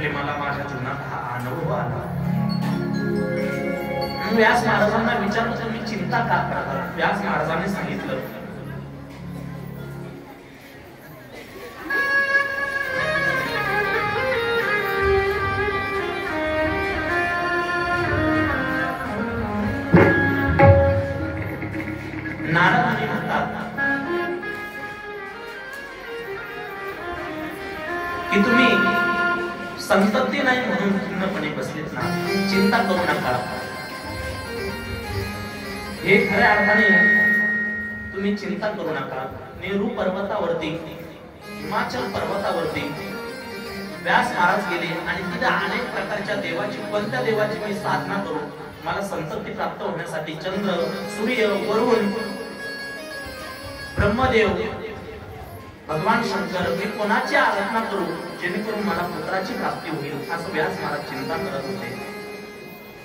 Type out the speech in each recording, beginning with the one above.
म्हटले मला माझ्या जीवनात हा अनुभव आला. व्यास महाराजांना विचारलं तुम्ही चिंता का करता? व्यास महाराजांनी सांगितलं नारद म्हणतात की तुम्ही संतती नाही म्हणून पूर्णपणे बसलेत ना, चिंता करू नका. हे खऱ्या अर्थाने तुम्ही चिंता करू नका. नेहरू पर्वतावरती, हिमाचल पर्वतावरती व्यास महाराज गेले आणि तिथे अनेक प्रकारच्या देवाची, कोणत्या देवाची मी साधना करू, मला संतती प्राप्त होण्यासाठी चंद्र, सूर्य, वरुण, ब्रह्मदेव, भगवान शंकर, मी कोणाची आराधना करू जेणेकरून मला पुत्राची प्राप्ती होईल, असं व्यास महाराज चिंता करत होते.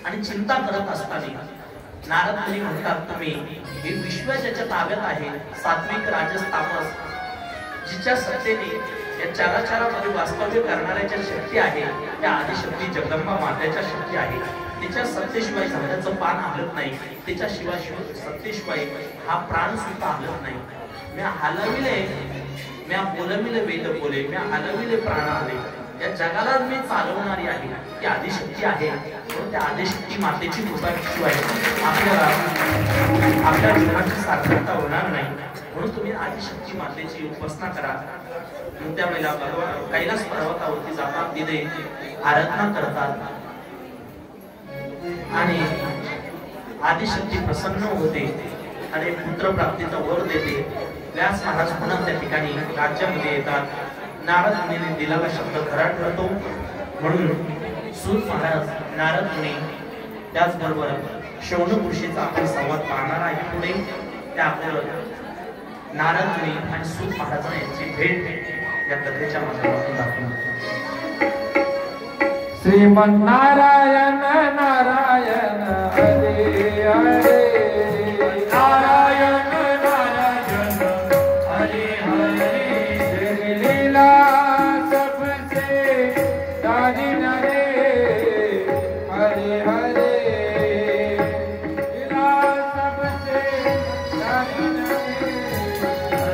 आणि चिंता करत असताना नारद मुनी म्हणतात तुम्ही हे विश्व ज्याच्या ताब्यात आहे, सात्विक, राजस, तामस, जिच्या सत्तेने या चाराचारामध्ये वास्तव्य करणाऱ्याच्या शक्ती आहे, त्या आदिशक्ती जगदंबा मातेच्या शक्ती आहे. तिच्या सत्तेशिवाय झाडाचं पान हलत नाही, तिच्याशिवाय सत्तेशिवाय हा प्राण सुद्धा हलत नाही. मी हलविले, मी बोलविले वेद बोले, मी हलविले प्राण आले. या जगाला मी चालवणारी आहे ती आदिशक्ती आहे. त्या आदिशक्ती मातेची कृपाशिवाय आपल्याला आपल्या जीवनाची सार्थकता होणार नाही. म्हणून तुम्ही आदिशक्ती मातेची उपासना करा. त्यावेळेला भगवान कैलास पर्वतावरती जातात, तिथे आराधना करतात आणि आदिशक्ती प्रसन्न होते आणि पुत्र प्राप्तीचा वर देते. व्यास महाराज पुन्हा त्या ठिकाणी राज्यामध्ये येतात. नारद मुनीने दिलेला शब्द खरा ठरतो म्हणून सूत महाराज, नारद मुनी, त्याचबरोबर शौनक ऋषीचा आपण संवाद पाहणार आहे पुढे. त्याबरोबर नारद मुनी आणि सूत महाराज यांची भेट या कथेच्या माध्यमातून दाखवून श्रीमन्नारायण नारायण हरे हरे नारायण नारायण हरे हरे तेरी लीला सबसे दानिन रे हरे हरे लीला सबसे दानिन रे हरे हरे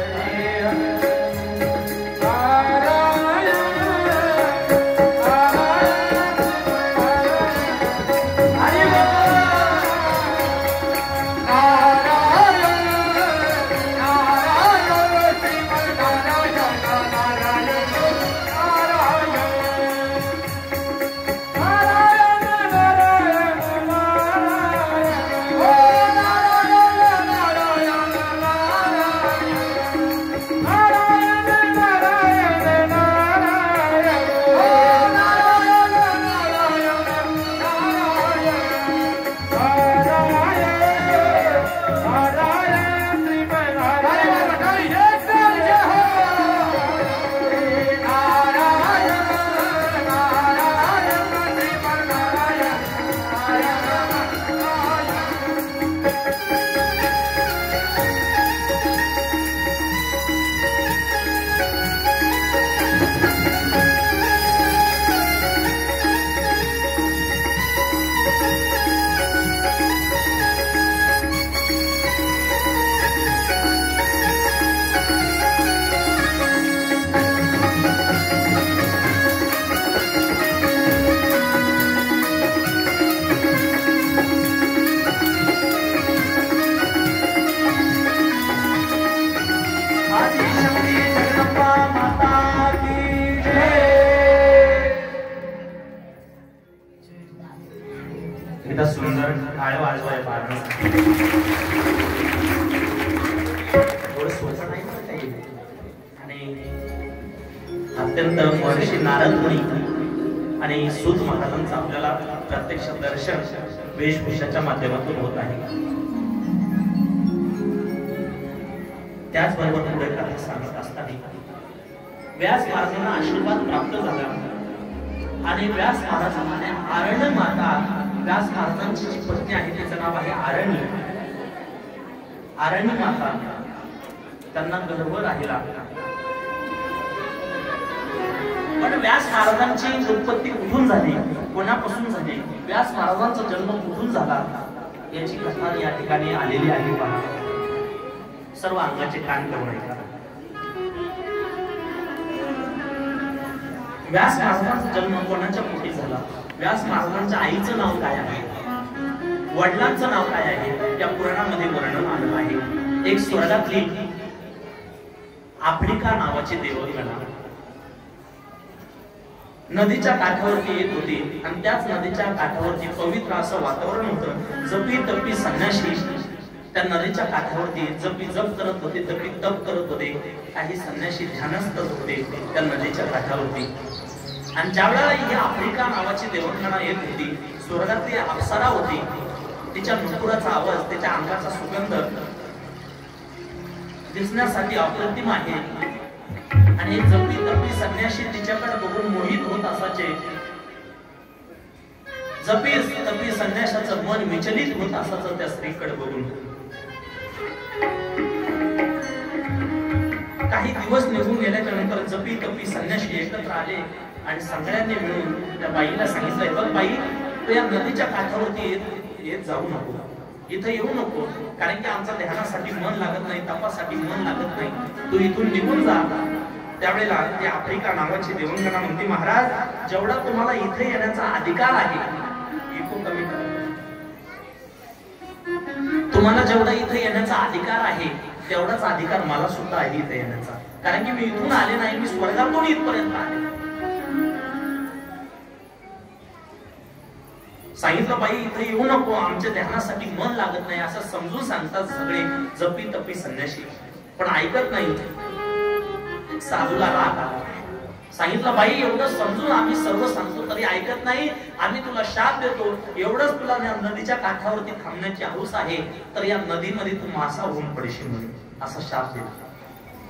सुंदर टाळ्या वाजवाय पाहणं थोडं सोपं नाही आणि अत्यंत महर्षी नारद मुनी आणि सूत महाराजांचं आपल्याला प्रत्यक्ष दर्शन वेशभूषाच्या माध्यमातून होत आहे. त्याचबरोबर पुढे कथा सांगत असताना व्यास महाराजांना आशीर्वाद प्राप्त झाला आणि व्यास महाराजांना आरण्य माता, व्यास महाराजांची जी पत्नी आहे तिचं नाव आहे आरण्य, आरण्य माता, त्यांना गर्भ राहिला. पण व्यास महाराजांची उत्पत्ती कुठून झाली, कोणापासून झाली, व्यास महाराजांचा जन्म कुठून झाला याची कथा या ठिकाणी आलेली आहे. पहा, सर्व अंगाचे कान करून ऐका. व्यास महाराजांचा जन्म कोणाच्या पोटी झाला, व्यास महाराजांच्या आईचं नाव काय आहे, वडिलांचं नाव काय आहे, या पुराणामध्ये वर्णन आलेलं आहे. एक स्वर्गातली आफ्रिका नावाची देवगणा नदीच्या काठावरती येत होती आणि त्याच नदीच्या काठावरती पवित्र असं वातावरण होतं. जपी तपी संन्यासी त्या नदीच्या काठावरती जपी जप करत होते, तपी तप करत होते. काही संन्यासी ध्यानस्थ होते त्या नदीच्या काठावरती. आणि ज्यावेळेला ही आफ्रिका नावाची देवगणा येत होती, स्वर्गातली अप्सरा होती, तिच्या नुपुराचा आवाज, तिच्या अंगाचा सुगंध दिसण्यासाठी अप्रतिम आहे. आणि जपी तपी संन्यासी तिच्याकडे बघून मोहित होत असायचे. जपी तपी संन्यासाचं मन विचलित होत असायचं त्या स्त्रीकडे बघून. काही दिवस निघून गेल्याच्या नंतर जपी तपी संन्यासी एकत्र आले आणि सगळ्यांनी मिळून त्या बाईला सांगितलंय, बघ बाई, तू या नदीच्या काठावरती येत जाऊ नको, इथं येऊ नको, कारण की आमच्या ध्यानासाठी मन लागत नाही, तपासाठी मन लागत नाही, तू इथून निघून जा. त्यावेळेला ती आफ्रिका नावाची देवगणा म्हणते, महाराज, जेवढा तुम्हाला इथे येण्याचा अधिकार आहे, इको कमी करा, तुम्हाला जेवढा इथे येण्याचा अधिकार आहे तेवढाच अधिकार मला सुद्धा आहे इथे येण्याचा, कारण की मी इथून आले नाही, मी स्वर्गातून इथपर्यंत आले. सांगितलं, बाई इथे येऊ नको, आमच्या ध्यानासाठी मन लागत नाही, असं समजून सांगतात सगळे जपी तपी संन्यासी, पण ऐकत नाही. साधूला राग आला. सांगितलं, बाई, एवढं समजून आम्ही सर्व सांगतो तरी ऐकत नाही, आम्ही तुला शाप देतो, एवढंच तुला नदीच्या काठावरती थांबण्याची हौस आहे तर या नदीमध्ये तू मासा होऊन पडशील म्हणून असा शाप देतो.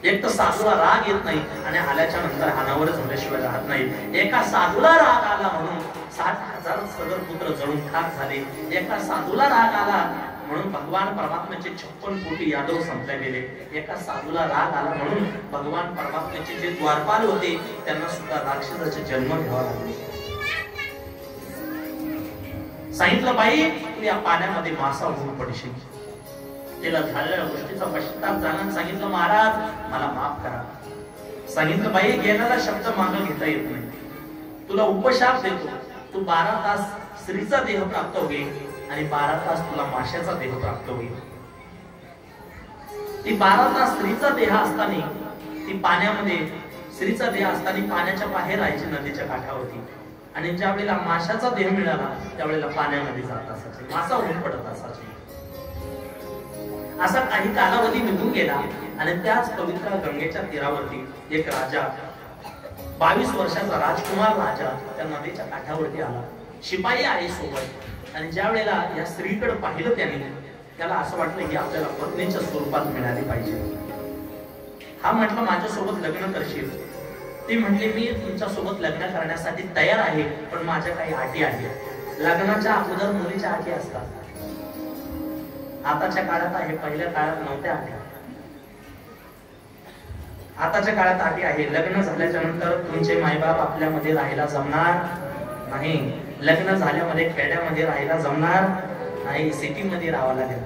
एक तर साधूला राग येत नाही आणि आल्याच्या नंतर हानावर झाल्याशिवाय राहत नाही. एका साधूला राग आला म्हणून 60,000 सदर पुत्र जळून खाक झाले. एका साधूला राग आला म्हणून भगवान परमात्म्याचे 56 कोटी यादव संपले गेले. एका साधूला राग आला म्हणून भगवान परमात्म्याचे जे द्वारपाल होते त्यांना सुद्धा राक्षसाचे जन्म घ्यावा लागले. सांगितलं, बाई, तू या पाण्यामध्ये मासा होऊन पडशील. तिला झालेल्या गोष्टीचा पश्चाताप झाला. सांगितलं, महाराज, मला माफ करा. सांगितलं, बाई, गेलेला शब्द मागं घेता येत नाही, तुला उपशाप देतो, तू 12 तास स्त्रीचा देह प्राप्त होईल आणि 12 तास तुला माशाचा देह प्राप्त होईल. ती 12 तास स्त्रीचा देह असताना ती पाण्यामध्ये, स्त्रीचा देह असताना पाण्याच्या बाहेर राहायची नदीच्या काठावरती, आणि ज्या वेळेला माशाचा देह मिळाला त्यावेळेला पाण्यामध्ये जात असायचे, मासा होऊन पडत असायचे. असा काही कालावधी निघून गेला आणि त्याच पवित्र गंगेच्या तीरावरती एक राजा, 22 वर्षाचा राजकुमार राजा त्या नदीच्या काठावरती आला. शिपाई आहे सोबत. आणि ज्या वेळेला या स्त्रीकडे पाहिलं त्याला असं वाटलं की आपल्याला पत्नीच्या स्वरूपात मिळाली पाहिजे. हा म्हटलं, माझ्यासोबत लग्न करशील? ती म्हटली, मी तुमच्या सोबत लग्न करण्यासाठी तयार आहे, पण माझ्या काही अटी आहेत. लग्नाच्या अगोदर मुलीच्या अटी असतात. आताच्या काळात आहे, पहिल्या काळात नव्हत्या अटी. आताच्या काळात अटी आहे. लग्न झाल्याच्या नंतर तुमचे मायबाप आपल्यामध्ये राहायला जमणार नाही, लग्न झाल्यामध्ये खेड्यामध्ये राहायला जमणार नाही, सिटीमध्ये राहावं लागेल,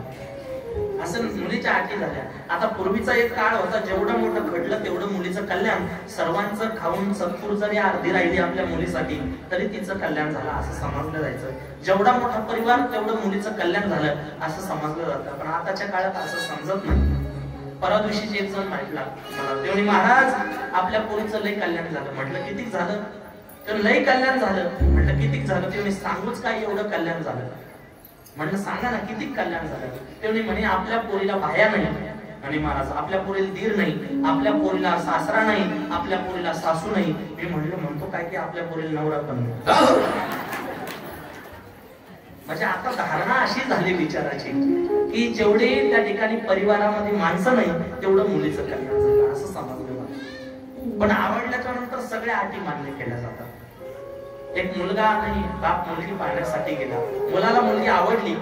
असं मुलीच्या अटी झाल्या. आता पूर्वीचा एक काळ होता, जेवढं मोठं घडलं तेवढं मुलीचं कल्याण. सर्वांचं खाऊन सत्पूर जरी अर्धी राहिली आपल्या मुलीसाठी तरी तिचं कल्याण झालं असं समजलं जायचं. जेवढा मोठा परिवार तेवढं मुलीचं कल्याण झालं असं समजलं जातं. पण आताच्या काळात असं समजत नाही. परवा दिवशी एक जण म्हटला मला, तेवढी, महाराज, आपल्या पोरीचं लय कल्याण झालं. म्हटलं, किती झालं? तर लय कल्याण झालं. म्हटलं, किती झालं? तेवढी, सांगूच काय एवढं कल्याण झालं? म्हणलं, सांगा ना, किती कल्याण झालं? तेवढी म्हणे, आपल्या पोरीला भाया नाही. आणि महाराज, आपल्या पोरीला दीर नाही, आपल्या पोरीला सासरा नाही, आपल्या पोरीला सासू नाही. मी म्हणतो काय की आपल्या पोरीला नवरा पण नाही. म्हणजे आता धारणा अशी झाली विचाराची की जेवढे त्या ठिकाणी परिवारामध्ये माणसं नाही तेवढं मुलीचं कल्याण झालं असं समजलं जातं. पण आवडल्याच्या नंतर सगळ्या अटी मान्य केल्या जातात. एक मुलगा आणि बाप मुलगी पाहण्यासाठी गेला. मुलाला मुलगी आवडली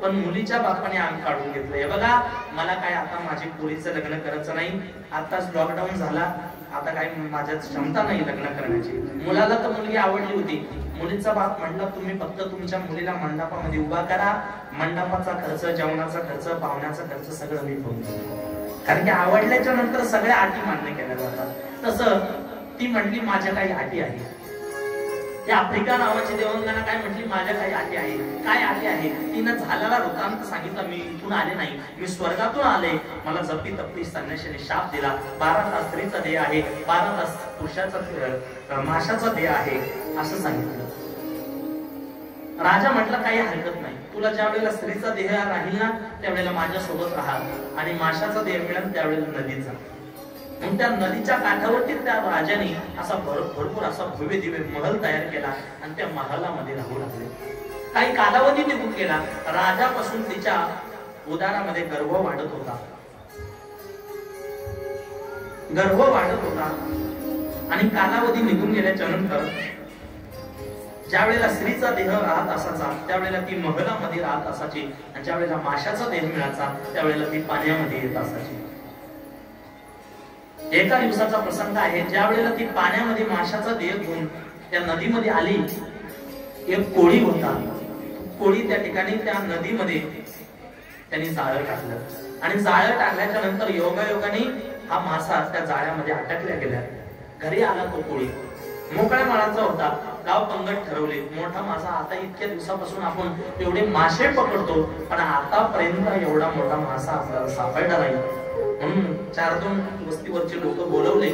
पण मुलीच्या बापाने अंग काढून घेतलं. हे बघा, मला काय आता माझी पोरीचं लग्न करायचं नाही, आताच लॉकडाऊन झाला, आता काय माझ्यात क्षमता नाही लग्न करण्याची. मुलाला तर मुलगी आवडली होती. मुलीचा बाप म्हणला, तुम्ही फक्त तुमच्या मुलीला मंडपामध्ये उभा करा, मंडपाचा खर्च, जेवणाचा खर्च, पाहुण्याचा खर्च सगळं मी करू. कारण की आवडल्याच्या नंतर सगळ्या अटी मान्य केल्या जातात. तसं ती म्हटली, माझ्या काही अटी आहे. या आफ्रिका नावाची देवांगना काय म्हटली, माझ्या काही अटी आहे. काय अटी आहे? तिनं झालेला वृत्तांत सांगितला, मी इथून आले नाही, मी स्वर्गातून आले, मला जपी तपी संन्याशाने शाप दिला, 12 तास स्त्रीचा देह आहे, 12 तास पुरुषाचा माशाचा देह आहे, असं सांगितलं. राजा म्हटलं, काही हरकत नाही, तुला ज्या वेळेला स्त्रीचा देह राहील ना त्यावेळेला माझ्यासोबत राहा, आणि माशाचा देह मिळेल त्यावेळेला नदीत जा. मग त्या नदीच्या काठावरती त्या राजाने असा भरपूर असा भव्य दिव्य महल तयार केला आणि त्या महालामध्ये राहू लागले. काही कालावधी निघून गेला. राजापासून तिच्या उदरामध्ये गर्भ वाढत होता, गर्भ वाढत होता. आणि कालावधी निघून गेल्याच्या नंतर ज्या वेळेला स्त्रीचा देह राहत असायचा त्यावेळेला ती महलामध्ये राहत असायची, आणि ज्या वेळेला माशाचा देह मिळायचा त्यावेळेला ती पाण्यामध्ये येत असायची. एका दिवसाचा प्रसंग आहे, ज्या वेळेला ती पाण्यामध्ये माशाचा देह घेऊन त्या नदीमध्ये आली. एक कोळी होता, कोळी त्या ठिकाणी त्या नदीमध्ये त्यांनी जाळं टाकलं, आणि जाळं टाकल्याच्या नंतर योगायोगाने हा मासा त्या जाळ्यामध्ये अटकल्या गेला. घरी आला तो कोळी, मोकळ्या माळाचा होता. गाव पंगत ठरवले, मोठा मासा, आता इतक्या दिवसापासून आपण एवढे मासे पकडतो, पण आतापर्यंत एवढा मोठा मासा आपल्याला सापडला नाही. म्हणून 4-2 वस्तीवरचे लोक बोलवले,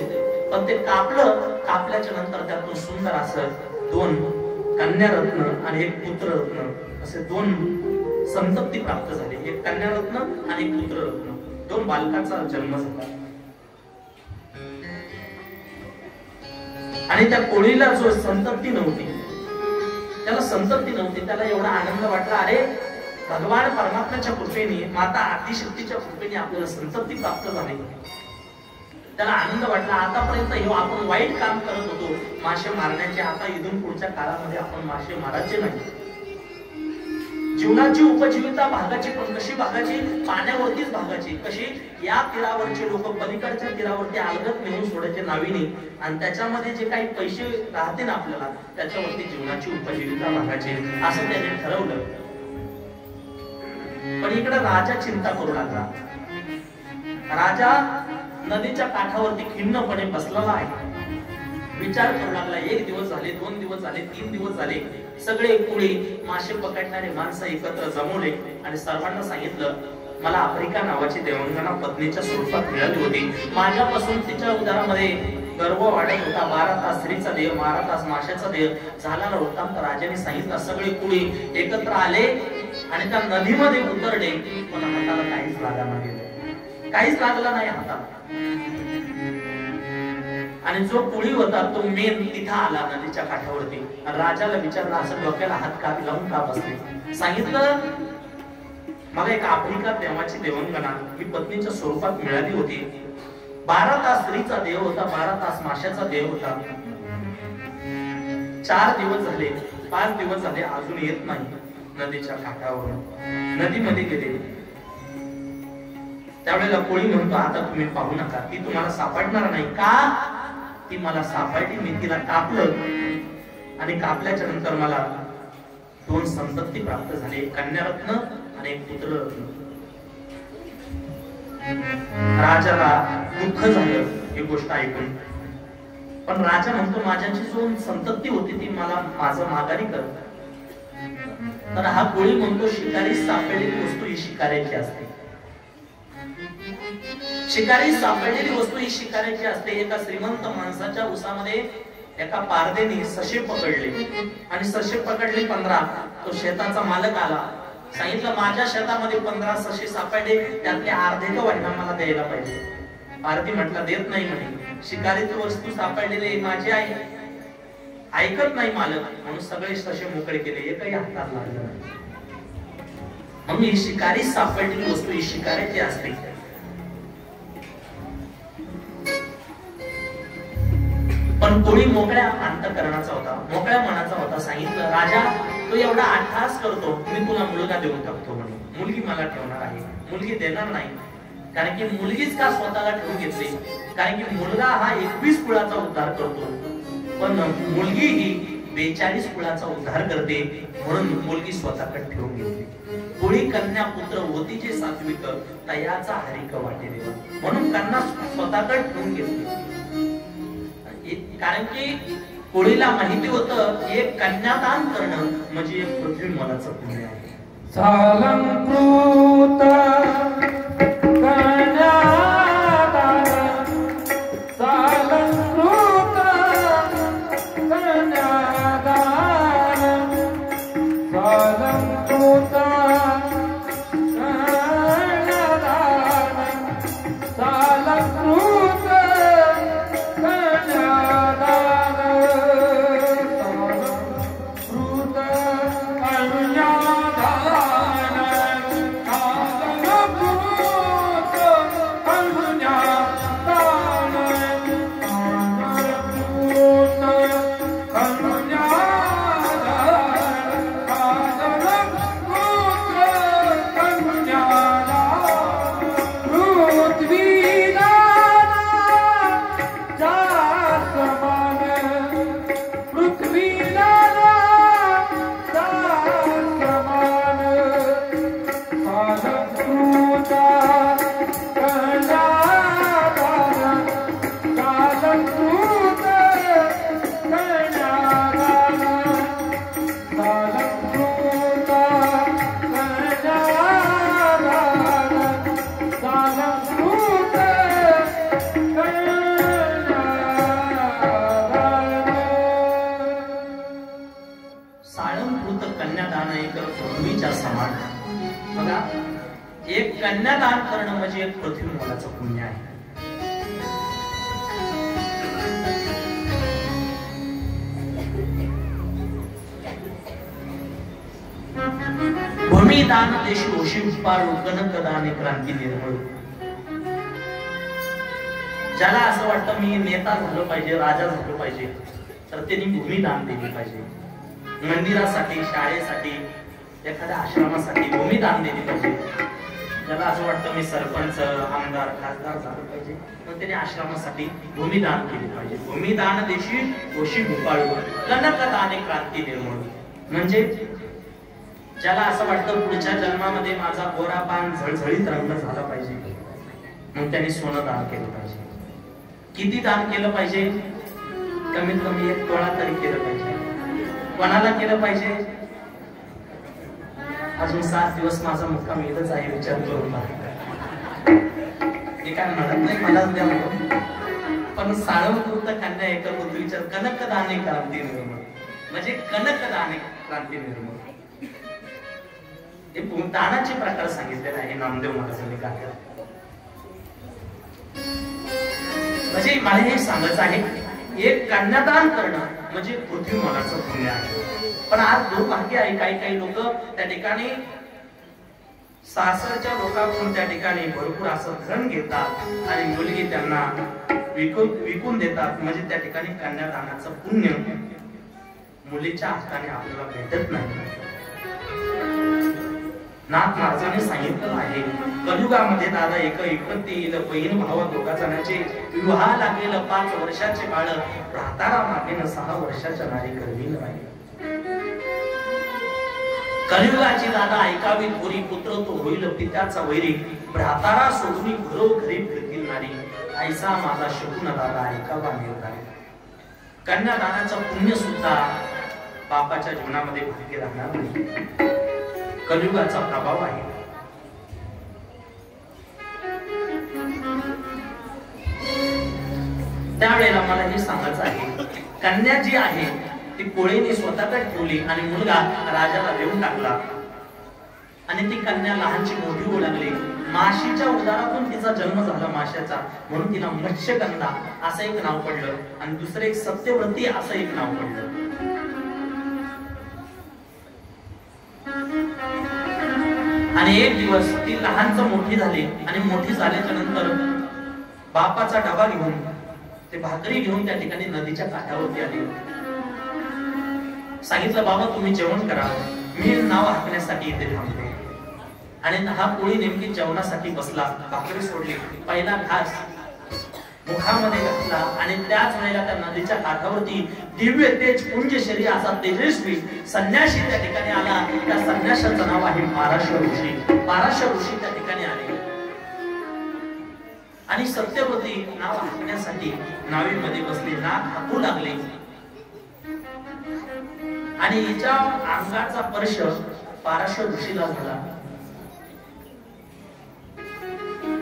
पण ते कापलं. कापल्याच्या नंतर त्यातून सुंदर असं 2 कन्यारत्न आणि 1 पुत्ररत्न असे 2 संतती प्राप्त झाले. 1 कन्यारत्न आणि 1 पुत्ररत्न, 2 बालकांचा जन्म झाला. आणि त्या कोळीला जो संतती नव्हती, त्याला संतती नव्हती, त्याला एवढा आनंद वाटला, अरे भगवान परमात्म्याच्या कृपेने, माता आदिशक्तीच्या कृपेने आपल्याला संतती प्राप्त झाली. त्याला आनंद वाटला. आतापर्यंत हे आपण वाईट काम करत होतो मासे मारण्याचे, आता इथून पुढच्या काळामध्ये आपण मासे मारायचे नाही. जीवनाची उपजीविका भागाची, पण कशी भागाची? पाण्यावरतीच भागाची. कशी? या तीरावरचे लोक पलीकडच्या तीरावरती अलगत नेऊन सोडायचे नावीने, आणि त्याच्यामध्ये जे काही पैसे राहते ना आपल्याला त्याच्यावरती जीवनाची उपजीविका भागाची, असं त्याने ठरवलं. पण इकडे राजा चिंता करू लागला. राजा नदीच्या काठावरती खिन्नपणे बसलेला आहे, विचार करू लागला. 1 दिवस झाले, 2 दिवस झाले, 3 दिवस झाले. सगळे कोळी मासे पकडणारे माणसं एकत्र जमवले आणि सर्वांना सांगितलं, मला आफ्रिका नावाची देवांगना पत्नीच्या स्वरूपात मिळाली होती. माझ्यापासून तिच्या उदरामध्ये गर्भ वाढत होता. 12 तास स्त्रीचा देह, 12 तास माशाचा देह झाला होता. तर राजाने सांगितलं, सगळे कोळी एकत्र आले आणि त्या नदीमध्ये उतरले, पण हाताला काहीच लागला गेलं, काहीच लागलं नाही हाताला. आणि जो कोळी होता तो मेन तिथं आला नदीच्या काठावरती. राजाला विचारला, असं डोक्याला हात का लावून का बसले? सांगितलं, मला एक आफ्रिका देवाची देवांगना ही पत्नीच्या स्वरूपात मिळाली होती. 12 तास स्त्रीचा देह होता, 12 तास माशाचा देह होता. 4 दिवस झाले, 5 दिवस झाले, अजून येत नाही नदीच्या काठावरून. नदीमध्ये गेले. त्यावेळेला कोळी म्हणतो, आता तुम्ही पाहू नका, ती तुम्हाला सापडणार नाही. का? ती मला सापडली, मी तिला कापलं, आणि कापल्याच्या नंतर मला 2 संतती प्राप्त झाले, 1 कन्यारत्न आणि 1 पुत्ररत्न. राजाला दुःख झालं ही गोष्ट ऐकून, पण राजा म्हणतो, माझ्याची जो संतती होती ती मला माझं माघारी कर. तर हा कोळी म्हणतो, शिकारी सापडलेली वस्तू ही शिकाऱ्याची असते. शिकारी सापडलेली वस्तू ही शिकाऱ्याची असते. एका श्रीमंत माणसाच्या उसामध्ये एका पारदेने सशे पकडले, आणि सशे पकडले 15. तो शेताचा मालक आला, सांगितलं, माझ्या शेतामध्ये 15 सशे सापडले, त्यातले अर्धे का वाहिना मला द्यायला पाहिजे. पारधी म्हटला, देत नाही म्हणे, शिकारीची वस्तू सापडलेली माझी आहे. ऐकत नाही मालक, म्हणून सगळे सशे मोकळे केले, एकही हातात लागलं नाही. म्हणून ही शिकारी सापडलेली वस्तू ही शिकाऱ्याची असते. पण कोळी मोकळ्या अंतःकरणाचा होता, मोकळ्या मनाचा होता. सांगितलं, राजा तू एवढा अट्टहास करतो, मी तुला मुलगा देऊन टाकतो. मुलगी मला ठेवणार आहे, मुलगी देणार नाही. कारण की मुलगीच का स्वतःला ठेवून घेतली? कारण की मुलगा हा 21 कुळाचा उद्धार करतो, पण मुलगी ही 42 कुळाचा उद्धार करते, म्हणून मुलगी स्वतःकडे ठेवून घेतली. कोळी कन्या पुत्र होती जे सात्विक, तयाचा हरिक वाटे देवा, म्हणून कन्या स्वतःकडे ठेवून घेतली. कारण की कोळीला माहिती होतं एक कन्यादान करणं म्हणजे एक पृथ्वी मोलाचं पुण्य आहे. सालंकृत कन्यादान, सालंकृत कन्यादान, सालंकृत कन्यादान, सालंकृत कन्यादान करणं म्हणजे एक पृथ्वी मोलाचं पुण्य आहे. भूमिदान देशी ओशी उत्पादू गणकदान क्रांती निर्मळ. ज्याला असं वाटतं मी नेता झालो पाहिजे, राजा झालो पाहिजे, तर त्यांनी भूमिदान दिले पाहिजे. मंदिरासाठी, शाळेसाठी, एखाद्या आश्रमासाठी भूमिदान दिले पाहिजे. ज्याला असं वाटतं मी सरपंच, आमदार, खासदार झालं पाहिजे, तर त्याने आश्रमासाठी भूमिदान केले पाहिजे. भूमिदान देशी ओशी भूपाळू गणकदान क्रांती निर्मळ. म्हणजे ज्याला असं वाटतं पुढच्या जन्मामध्ये माझा गोरापान झळझळीत रंग झाला पाहिजे, मग त्याने सोनं दान केलं पाहिजे. किती दान केलं पाहिजे? कमीत कमी 1 तोळा तरी केलं पाहिजे. कोणाला केलं पाहिजे? अजून 7 दिवस माझा मुक्काम इथंच आहे, विचार करून हे काय म्हणत नाही मलाच द्या म्हणून, पण साळंकृत कन्या एकत्र विचार कनकदाने क्रांती निर्मळ. म्हणजे कनकदाने क्रांती निर्मळ हे दानाचे प्रकार सांगितलेले आहे नामदेव महाराजांनी काढले. म्हणजे मला हे सांगायचं आहे, एक कन्यादान करणं म्हणजे पृथ्वी मोलाचं पुण्य आहे. पण आज दुर्भाग्य आहे, काही लोक त्या ठिकाणी सासरच्या लोकांकडून त्या ठिकाणी भरपूर असं धन घेतात आणि मुलगी त्यांना विकून देतात. म्हणजे त्या ठिकाणी कन्यादानाचं पुण्य मुलीच्या हाताने आपल्याला भेटत नाही. नाथ महाराजांनी सांगितलं आहे, कलियुगामध्ये दादा एकत्रित येईल, बहीण भावा दोघा जणांचे विवाह लागेल. 5 वर्षाचे बाळ राहतारा मागेन, 6 वर्षाच्या नारी करवीन राहील. कलियुगाची दादा ऐकावी थोरी, पुत्र तो होईल पित्याचा वैरी. भ्रातारा सोडून घरोघरी फिरतील नारी, ऐसा माझा शकुन दादा ऐकावा निर्धारी. कन्यादानाचं पुण्य सुद्धा बापाच्या जीवनामध्ये भाग्य राहणार नाही. कलियुगाचा प्रभाव आहे. त्यावेळेला मला हे सांगायचं आहे, कन्या जी आहे ती कोळीने स्वतःकडे ठेवली आणि मुलगा राजाला देऊन टाकला. आणि ती कन्या लहानची मोठी होऊ लागली. माशीच्या उदरातून तिचा जन्म झाला माशाचा, म्हणून तिला मत्स्यगंधा असं एक नाव पडलं आणि दुसरे एक सत्यव्रती असं एक नाव पडलं. आणि एक दिवस ती लहानच मोठी झाली आणि मोठी झाल्याच्या नंतर बापाचा डबा घेऊन, ते भाकरी घेऊन त्या ठिकाणी नदीच्या काठावरती आली. सांगितलं, बाबा तुम्ही जेवण करा, मी नाव हाकण्यासाठी इथे थांबतो. आणि हा कोळी नेमकी जेवणासाठी बसला, भाकरी सोडली, पहिला घास मुखामध्ये घातला आणि त्याच वेळेला त्या नदीच्या काठावरती दिव्य तेज पुंज शरीर असा तेजस्वी संन्यासी त्या ठिकाणी आला. त्या संन्यासाचं नाव आहे पाराशर ऋषी. पाराशर ऋषी त्या ठिकाणी आले आणि सत्यवती नाव हाकण्यासाठी नावेमध्ये बसले, नाक हाकू लागले आणि हिच्या अंगाचा स्पर्श पाराशर ऋषीला झाला.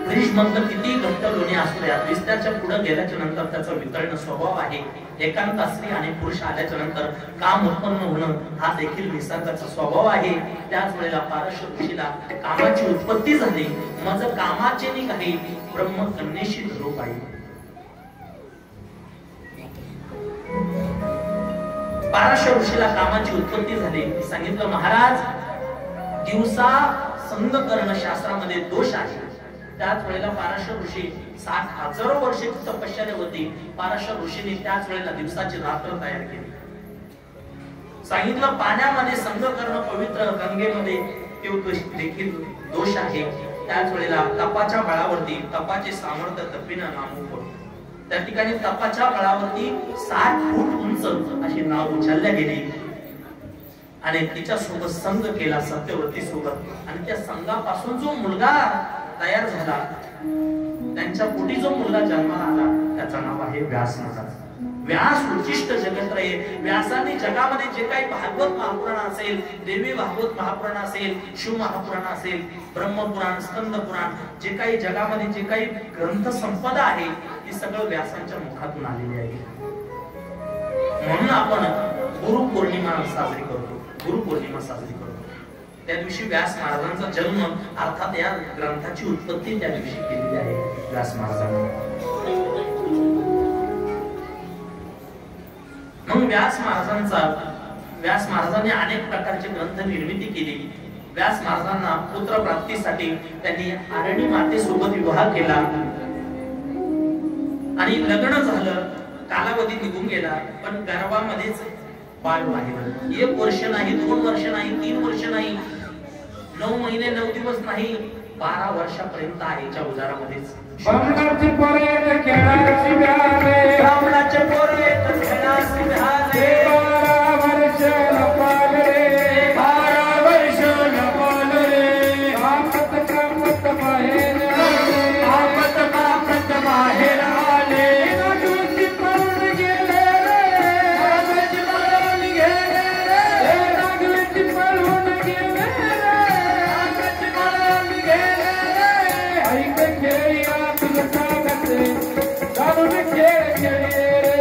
ग्रीष्मंत किती घट्ट लोणी असू द्या, विस्ताराच्या पुढे गेल्याच्या नंतर त्याचा वितरण स्वभाव आहे. एकांत स्त्री आणि पुरुष आल्याच्या नंतर काम उत्पन्न होणं हा देखील निसर्गाचा स्वभाव आहे. त्याच वेळेला पाराशर ऋषीला कामाची उत्पत्ती झाली. मज कामाचे निघाले ब्रह्म कन्येशी धरू पाहिजे. पाराशर ऋषीला कामाची उत्पत्ती झाली. सांगितलं महाराज दिवसा संग करण शास्त्रामध्ये दोष आहे. त्याच वेळेला पाराशर ऋषी 60,000 वर्षाची तपश्चर्या होती. पाराशर ऋषीने त्याच वेळेला दिवसाची रात्र तयार केली. सांगितलं पाण्यामध्ये संग करणं पवित्र, गंगेमध्ये देखील दोष आहे. त्याच वेळेला तपाच्या बळावरती तपाचे सामर्थ्य तपिनं नामूप. त्या ठिकाणी तपाच्या बळावरती 60 फूट उंच अशी नाव उचलल्या गेली आणि तिच्या सोबत संग केला सत्यवती सोबत. आणि त्या संघापासून जो मुलगा तयार झाला, त्यांच्या पोटी जो मुलगा जन्माला आला त्याचं नाव आहे व्यास महाराज. व्यास उच्चिष्ट जगत्रये. व्यासाने जगामध्ये जे काही भागवत महापुराण असेल, देवी भागवत महापुराण असेल, शिव महापुराण असेल, ब्रह्मपुराण, स्कंद पुराण, जे काही जगामध्ये जे काही ग्रंथ संपदा आहे ती सगळं व्यासांच्या मुखातून आलेली आहे. म्हणून आपण गुरुपौर्णिमा साजरी करतो. गुरुपौर्णिमा साजरी करतो. त्या दिवशी व्यास महाराजांचा जन्म अर्थात या ग्रंथाची उत्पत्ती त्या दिवशी केलेली आहे व्यास महाराजांनी. मग व्यास महाराजांनी अनेक प्रकारचे ग्रंथ निर्मिती केली. व्यास महाराजांना पुत्र प्राप्तीसाठी त्यांनी आरणी मातेसोबत विवाह केला आणि लग्न झालं. कालावधी निघून गेला पण गर्भामध्येच बाळ वाहिलं. 1 वर्ष नाही, 2 वर्ष नाही, 3 वर्ष नाही, 9 महिने 9 दिवस नाही, 12 वर्षापर्यंत आईच्या उदरामध्येच. ब्राह्मणाचे पोरे खेळाशी मिळाले, ब्राह्मणाचे पोरे खेळाशी मिळाले. 12 वर्ष लपाले, 12 वर्ष लपाले. आफत कामत बाहेर आले, आफत कामत बाहेर आले. नागवती पळून गेले रे, नागवती पळून गेले रे, नागवती पळून गेले रे, नागवती पळून गेले रे. ऐक खेळिया तुझं सांगते, दारुण खेळ खेळी रे.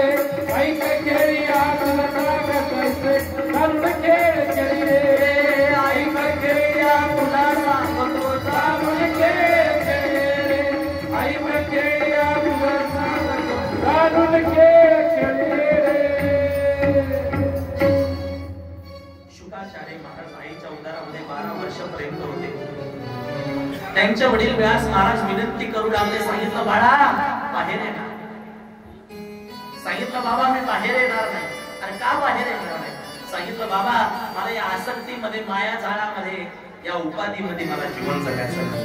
ऐक खेळिया तुझं सांगते, दारुण खेळ खेळी रे. ऐक खेळिया तुला सांगतो, दारुण खेळ खेळी रे. ऐक खेळिया तुझं सांगतो, दारुण खेळ खेळी रे. शुकाचार्य महाराज आईच्या उदरामध्ये 12 वर्षापर्यंत होते. त्यांचे वडील व्यास महाराज विनंती करू लागले. सांगितलं बाळा बाहेर ये ना. सांगितलं बाबा मी बाहेर येणार नाही. अरे का बाहेर येणार नाही? सांगितलं बाबा मला या आसक्तीमध्ये, माया जाळामध्ये, या उपाधीमध्ये मला जीवन जगायचं नाही.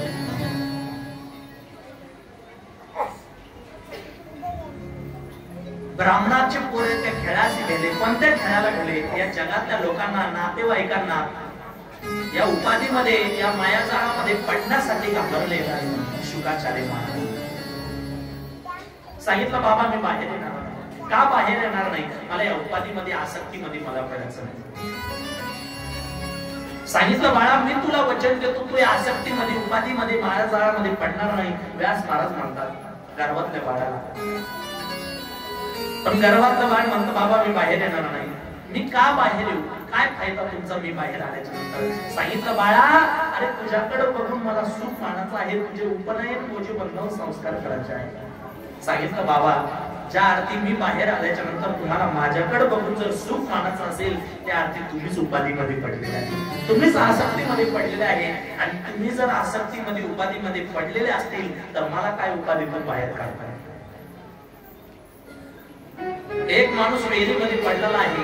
ब्राह्मणाचे पोरे त्या खेळाशी गेले. कोणत्या खेळाला गेले? या जगातल्या लोकांना, नातेवाईकांना या उपाधीमध्ये, या मायाजाळामध्ये पडण्यासाठी घाबरले शुकाचार्य महाराज. सांगितलं बाबा मी बाहेर येणार नाही. का बाहेर येणार नाही? मला या उपाधीमध्ये, आसक्तीमध्ये मला पडायचं नाही. सांगितलं बाळा मी तुला वचन देतो तू या आसक्तीमध्ये, उपाधीमध्ये, मायाजाळामध्ये पडणार नाही. व्यास महाराज म्हणतात गर्भातल्या बाळाला. पण गर्भातलं बाळ म्हणतं बाबा मी बाहेर येणार नाही. मी का बाहेर येऊ? काय फायदा तुमचा मी बाहेर आल्याच्या नंतर? सांगितलं बाळा अरे तुझ्याकडे बघून मला सुख मानायचं आहे, तुझे उपनयन, तुझे बंधन संस्कार करायचे आहे. सांगितलं बाबा ज्या अर्थी मी बाहेर आल्याच्या नंतर तुम्हाला माझ्याकडे बघून जर सुख मानायचं असेल त्या अर्थी तुम्हीच उपाधीमध्ये पडलेले आहे, तुम्हीच आसक्तीमध्ये पडलेले आहे. आणि तुम्ही जर आसक्तीमध्ये, उपाधीमध्ये पडलेले असतील तर मला काय उपाधीतून बाहेर काढताय? एक माणूस वेलीमध्ये पडलेला आहे,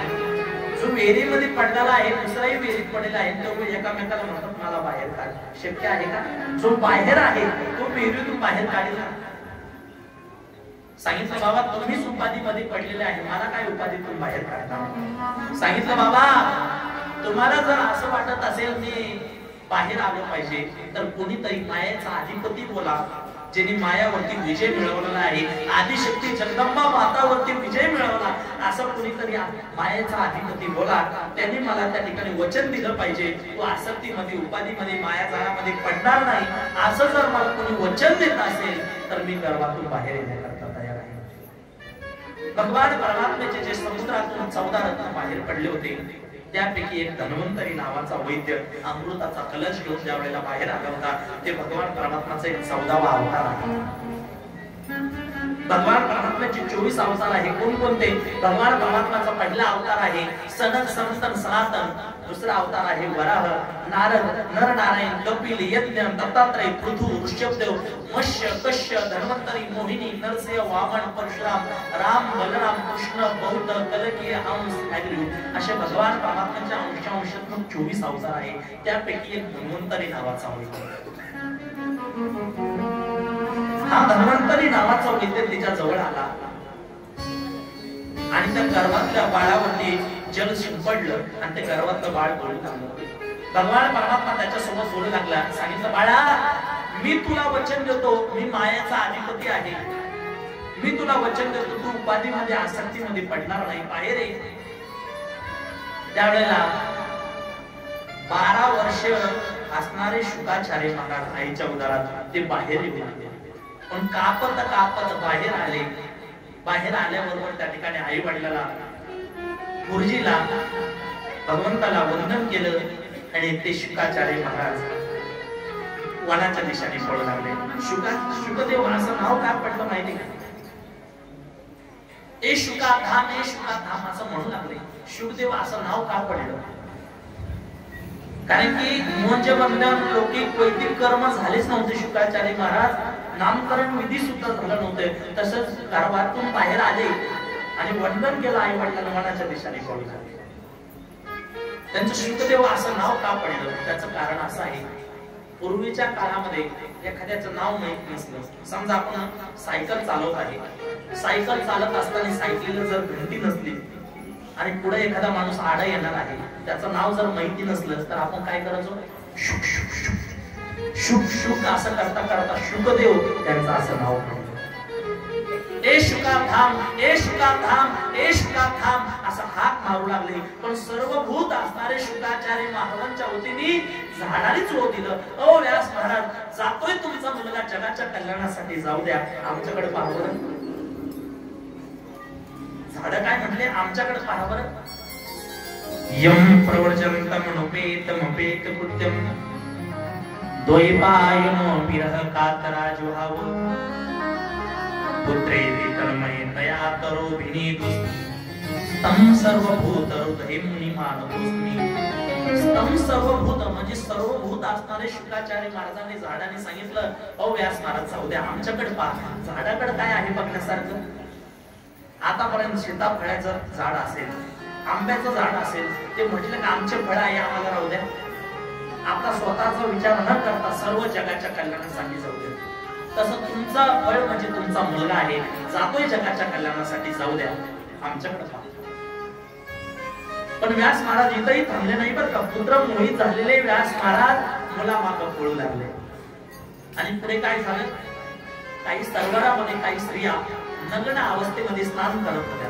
जो विहिरीमध्ये पडलेला आहे दुसराही विहिरीत पडलेला आहे, तो एकामेकाला म्हणतात मला बाहेर काढ. शक्य आहे का? जो बाहेर आहे तो विहिरीतून बाहेर काढेल का? सांगितलं बाबा तुम्हीच उपाधीमध्ये पडलेले आहे, मला काय उपाधीतून बाहेर काढता? सांगितलं बाबा तुम्हाला जर असं वाटत असेल मी बाहेर आलो पाहिजे तर कोणीतरी मायेचा अधिपती बोला, ज्यांनी मायावरती विजय मिळवलेला आहे, आदिशक्ती जगदंबा मातावरती विजय मिळवला, असं कोणीतरी मायेचा अधिपती बोला, त्यांनी मला त्या ठिकाणी वचन दिलं पाहिजे तो आसक्तीमध्ये उपाधीमध्ये माया जाळामध्ये पडणार नाही. असं जर मला कोणी वचन देत असेल तर मी गर्भातून बाहेर येण्याकरता तयार आहे. भगवान परमात्म्याचे जे समुद्रातून 14 रत्न बाहेर पडले होते त्यापैकी एक धन्वंतरी नावाचा वैद्य अमृताचा कलश घेऊन ज्या वेळेला बाहेर आला होता ते भगवान परमात्म्याचा एक 14वा अवतार आहे. भगवान परमात्म्याचे 24 अवतार आहे. कोणकोणते? भगवान परमात्म्याचा पहिला अवतार आहे सनत सनातन सनातन, दुसरा अवतार आहे वराह, नारद, नर नारायण, कपिल, यज्ञ, दत्तात्रय, पृथु, ऋषभदेव, मत्स्य, कश्य, धन्वंतरी, मोहिनी, नरसिंह, वामन, परशुराम, राम, बलराम, कृष्ण, बौद्ध, कलकी, हंस, हरिहर असे भगवान परमात्म्याच्या अंशांशातून 24 अवतार आहे. त्यापैकी एक धन्वंतरी नावाचा अवतार. हा धन्वंतरी नावाचा वैद्य तिच्या जवळ आला आणि त्या गर्भातल्या बाळावरती जल शिंपडलं आणि ते गर्भातलं बाळ बोलू लागलं. भगवान परमात्मा त्याच्या सोबत बोलू लागला. सांगितलं बाळा मी तुला वचन देतो, मी मायाचा अधिपती आहे, मी तुला वचन देतो तू उपाधीमध्ये आसक्तीमध्ये पडणार नाही, बाहेर ये. त्यावेळेला 12 वर्ष असणारे शुकाचार्य महाराज आईच्या उदरात ते बाहेर येऊन पण कापत कापत बाहेर आले. बाहेर आल्याबरोबर त्या ठिकाणी आई वडिलाला गुरुजीला भगवंताला वंदन केलं आणि ते शुकाचार्य महाराज वनाच्या दिशेने पळू लागले. शुकदेव असं नाव काय पडलं माहिती का? ए शुका धाम असं म्हणू लागले. शुकदेव असं नाव का पडलं? कारण की मोंज बंधन लौकिक वैदिक कर्म झालेच नव्हते. शुकाचार्य महाराज नामकरण विधी सुद्धा झालं नव्हते. तसंच गर्भातून बाहेर आले आणि वंदन केलं आई वडिलांना वनाच्या दिशेने पळू लागले. त्यांचं शुकदेव असं नाव का पडलं? त्याचं कारण असं आहे पूर्वीच्या काळामध्ये एखाद्याचं नाव माहित नसलं. समजा आपण सायकल चालवत आहे, सायकल चालत असताना सायकलीला जर घंटी नसली आणि पुढे एखादा माणूस आडा येणार आहे, त्याचं नाव जर माहिती नसलं तर आपण काय करायचो? शुक शुक शुक शुक शुक असं करता करता शुकदेव त्यांचं असं नाव पडलं. ए शुका धाम, ए शुका धाम, ए शुका धाम असं हाक मारू लागले. पण सर्वभूत असणारे शुकाचार्य महाराजांच्या वतीने झाडाने चोळ दिलं. ओ व्यास महाराज जातोय तुमचा मुलगा जगाच्या कल्याणासाठी, जाऊ द्या, आमच्याकडे पहा बरं. झाड काय म्हटले? आमच्याकडे पहा बरं. यम प्रवर्जनतम नोपेतमपेत कृत्यम द्वैपायनो विरह कातरा जुहाव पुत्रे तन्मये तया तरो विनीतु स्तम सर्वभूत हृदय मुनी मानवोस्मी. स्तम सर्वभूत म्हणजे सर्वभूत असणारे शुकाचार्य महाराजांनी झाडाने सांगितलं ओ व्यास महाराज जाऊ द्या, आमच्याकडे पहा. झाडाकडे काय आहे बघण्यासारखं? आतापर्यंत सीताफळाचं झाड असेल, आंब्याचं झाड असेल, ते म्हटलं का आमचे फळ आहे आम्हाला राहू द्या. आपला स्वतःचा विचार न करता सर्व जगाच्या कल्याणासाठी जाऊ द्या. तसं तुमचा फळ म्हणजे तुमचा मुलगा आहे, जातोय जगाच्या कल्याणासाठी, जाऊ द्या, आमच्याकडे पहा. पण व्यास महाराज इथंही थांबले नाही बरं का. पुत्र मोहित झालेले व्यास महाराज मुलामागं पळू लागले. आणि पुढे काय झालं? काही सरोवरामध्ये काही स्त्रिया नग्न अवस्थेमध्ये स्नान करत होत्या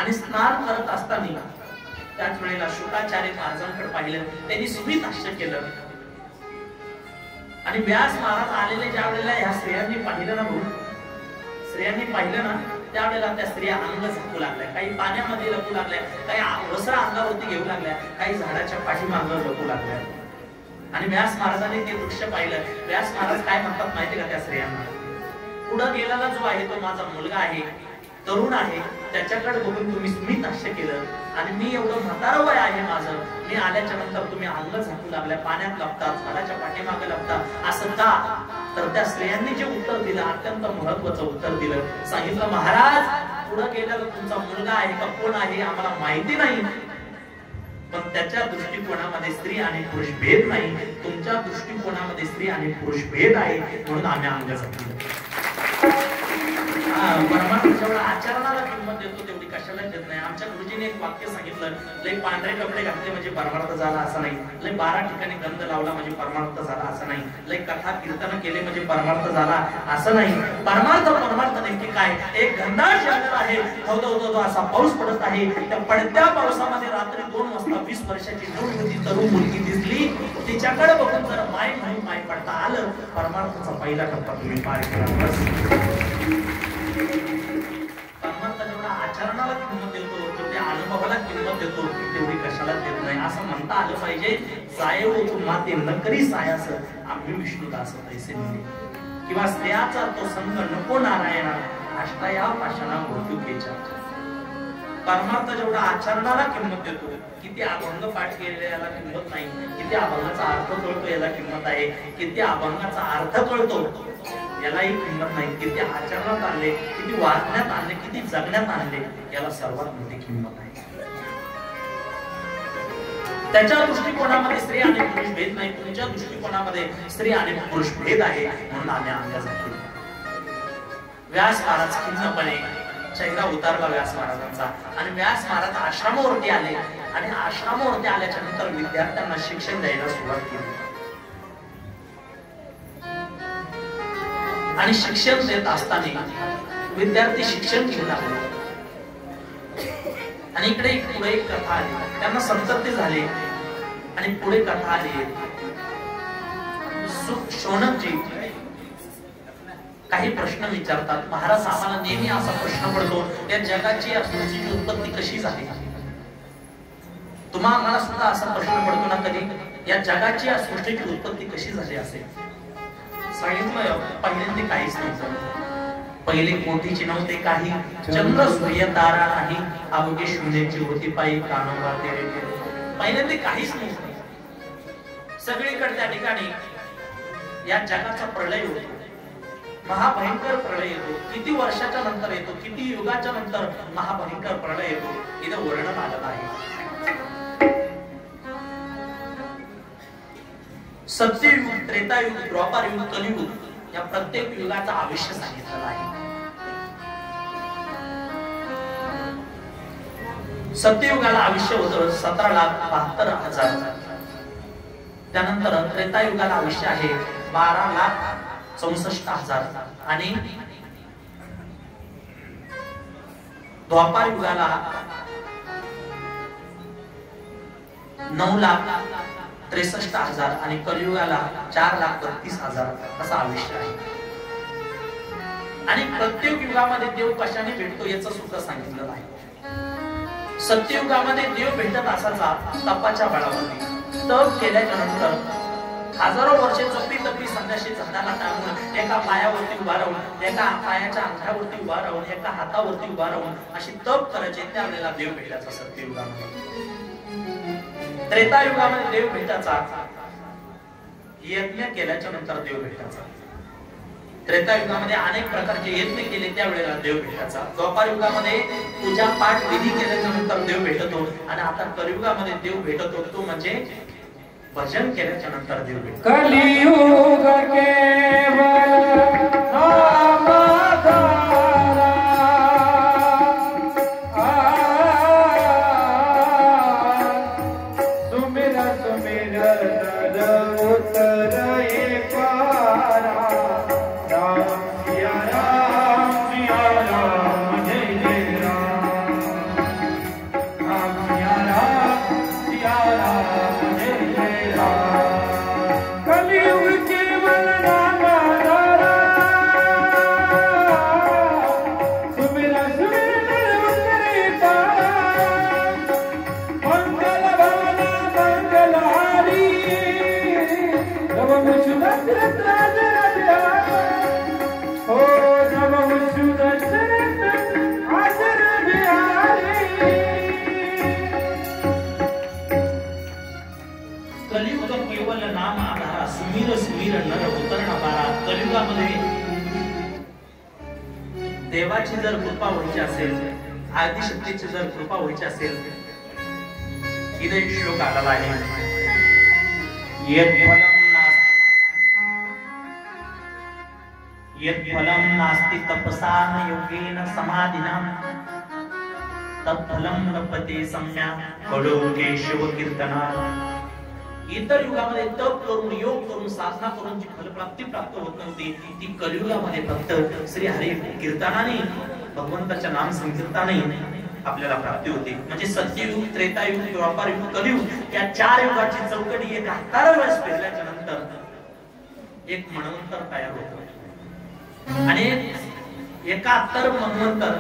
आणि स्नान करत असताना त्याच वेळेला शुकाचार्य महाराजांकडे पाहिलं. त्यांनी सुविधाश्य केलं आणि व्यास महाराज आलेले ज्या वेळेला ह्या स्त्रियांनी पाहिलं ना, स्त्रियांनी पाहिलं ना, त्यावेळेला त्या स्त्रिया अंग झाकू लागल्या, काही पाण्यामध्ये लपू लागल्या, काही वस्त्र अंगावरती घेऊ लागल्या, काही झाडाच्या पाठीमागे लपू लागल्या. आणि व्यास महाराजांनी ते दृश्य पाहिलं. व्यास महाराज काय म्हणतात माहिती का त्या स्त्रियांना? पुढे गेलेला जो आहे तो माझा मुलगा आहे, तरुण आहे, त्याच्याकडे बघून तुम्ही स्मितहास्य केलं आणि मी एवढं म्हातारं वय आहे माझं, मी आल्याच्या नंतर तुम्ही अंग झाकू लागल्या, पाण्यात लपता, झाडाच्या पाठीमागे लपता, असं का? तर त्या स्त्रियांनी जे उत्तर दिलं अत्यंत महत्वाचं उत्तर दिलं. सांगितलं महाराज पुढे गेलेला तुमचा मुलगा आहे का कोण आहे आम्हाला माहिती नाही, पण त्याच्या दृष्टिकोनामध्ये स्त्री आणि पुरुष भेद नाही, तुमच्या दृष्टिकोनामध्ये स्त्री आणि पुरुष भेद आहे, म्हणून आम्ही अंग जपतो. परमात्मा जेवढा आचरणाला किंमत देतो तेवढी कशाला देत नाही. आमच्या गुरुजीने एक वाक्य सांगितलं, लय पांढरे कपडे घातले म्हणजे परमार्थ झाला असं नाही, लय 12 ठिकाणी गंध लावला म्हणजे परमार्थ झाला असं नाही, लय कथा कीर्तन केले म्हणजे परमार्थ झाला असं नाही. परमार्थ नेमकी काय? एक घनदाट जंगल आहे, धो असा पाऊस पडत आहे, त्या पडत्या पावसामध्ये रात्री 2 वाजता 20 वर्षाची नवयुवती तरुण मुलगी दिसली, तिच्याकडे बघून जर माय म्हणून माय पडता आलं, परमार्थाचा पहिला टप्पा तुम्ही पार केला. परमार्थ जेवढा आचरणाला किंमत देतो, तेवढी अनुभवाला किंमत देतो, तेवढी कशाला देत नाही. असं म्हणता आलं पाहिजे, सायव माते नकरी सायास आम्ही विष्णुदास तैसे म्हणले, किंवा स्त्रियाचा तो संग नको नारायणा अष्टाया पाषाणा मृत्यूपेचा. परमार्थ जेवढा आचरणाला किंमत देतो, किती अभंग पाठ केलेल्याला किंमत नाही, किती अभंगाचा अर्थ कळतो याला किंमत आहे, किती अभंगाचा अर्थ कळतो यालाही किंमत नाही, किती आचरणात आणले, किती वागण्यात आणले, किती जगण्यात आणले याला सर्वात मोठी किंमत आहे. त्याच्या दृष्टिकोनामध्ये स्त्री आणि पुरुष भेद नाही, तुमच्या दृष्टिकोनामध्ये स्त्री आणि पुरुष भेद आहे, म्हणून आम्ही अंगासाठी. व्यास महाराज खिन्नपणे चेहरा उतारला व्यास महाराजांचा, आणि व्यास महाराज आश्रमावरती आले, आणि आश्रमावरती आल्याच्या नंतर विद्यार्थ्यांना शिक्षण द्यायला सुरुवात केली. आणि शिक्षण देत असताना विद्यार्थी शिक्षण घेऊ लागले, आणि इकडे पुढे एक कथा आली, त्यांना संतप्ती झाली, आणि पुढे कथा आली. शौनकजी काही प्रश्न विचारतात. महाराज, आम्हाला नेहमी असा प्रश्न पडतो, या जगाची या सृष्टीची उत्पत्ती कशी झाली? तुम्हाला आम्हाला सुद्धा असा प्रश्न पडतो ना कधी, या जगाची या सृष्टीची उत्पत्ती कशी झाली असेल? सांगितलं, पहिल्यांदा काहीच नव्हतं, पहिले कोटीची नव्हते काही, चंद्र सूर्य तारा नाही, अवघे शून्याची होती पायी कानोबा तेरे. पहिल्यांदा काहीच नव्हतं, सगळीकडे त्या ठिकाणी या जगाचा प्रलय होतो, महाभयंकर प्रलय येतो. किती वर्षाच्या नंतर येतो, किती युगाच्या नंतर महाभयंकर प्रलय येतो, इथं वर्णन आलेलं आहे. सत्ययुग, त्रेतायुग, द्वापारयुग, कलियुग या प्रत्येक युगाचं आयुष्य सांगितलेलं आहे. सत्ययुगाला आयुष्य होतं 17,72,000. त्यानंतर त्रेतायुगाला आयुष्य आहे 12,64,000, आणि द्वापार युगाला 9,63,000 आणि कलियुगाला 4,32,000 असं आयुष्य आहे. आणि प्रत्येक युगामध्ये देव कशाने भेटतो याचं सुद्धा सांगितलं आहे. सत्ययुगामध्ये देव भेटत असायचा तपाच्या बळावरती. तप केल्याच्या नंतर हजारो वर्षे जपी संध्याशी झाडाला टांगून एका पायावरती उभा राहून, एका पायाच्या अंगठ्यावरती उभा राहून, एका हातावरती उभा राहून अशी तप करायचे, त्यावेळेला देव भेटायचा सत्ययुगामध्ये. त्रेतायुगामध्ये देव भेटायचा यज्ञ केल्याच्या नंतर देव भेटायचा. त्रेतायुगामध्ये अनेक प्रकारचे यज्ञ केले त्यावेळेला देव भेटायचा. द्वापार युगामध्ये पूजा पाठ विधी केल्याच्या नंतर देव भेटतो, आणि आता कलियुगामध्ये देव भेटतो तो म्हणजे भजन केल्याच्या नंतर देव भेटतो. कलियुग केवल सुमिर सुमिर नर उतरये पारा. राम सिया राम जय जय राम. राम सिया राम जय जय राम. कलियुग केवल नाम आधारा. सुमिर सुमिर नर उतरे पारा. मंगल भावना मंगलहारी. नव विष्णु दशरथ राज राजा. हो नव विष्णु दशरथ आदर बिहारी. कलियुग केवल नाम आधारा. सुमीर सुमीर नर उतरणा पारा. कलियुगामध्ये देवाची जर कृपा व्हायची असेल, आदिशक्तीची जर कृपा व्हायची असेल, इथे एक श्लोक आलेला आहे, यत्फलं नास्ति तपसा न योगेन समाधिना तत्फलं लभते सम्यक् कडो केशव कीर्तना। इतर युगामध्ये तप करून योग करून साधना करून जी फलप्राप्ती प्राप्त होत नव्हती ती कलियुगामध्ये फक्त श्री हरी कीर्तनाने भगवंताच्या नाम संकीर्तनाने आपल्याला प्राप्ती होती। म्हणजे सत्ययुग, त्रेतायुग, द्वापार युग, कलियुग या 4 युगाची चौकटी एक 18 वेळेस फिरल्याच्या नंतर एक मनवंतर तयार होतो आणि 71 मनवंतर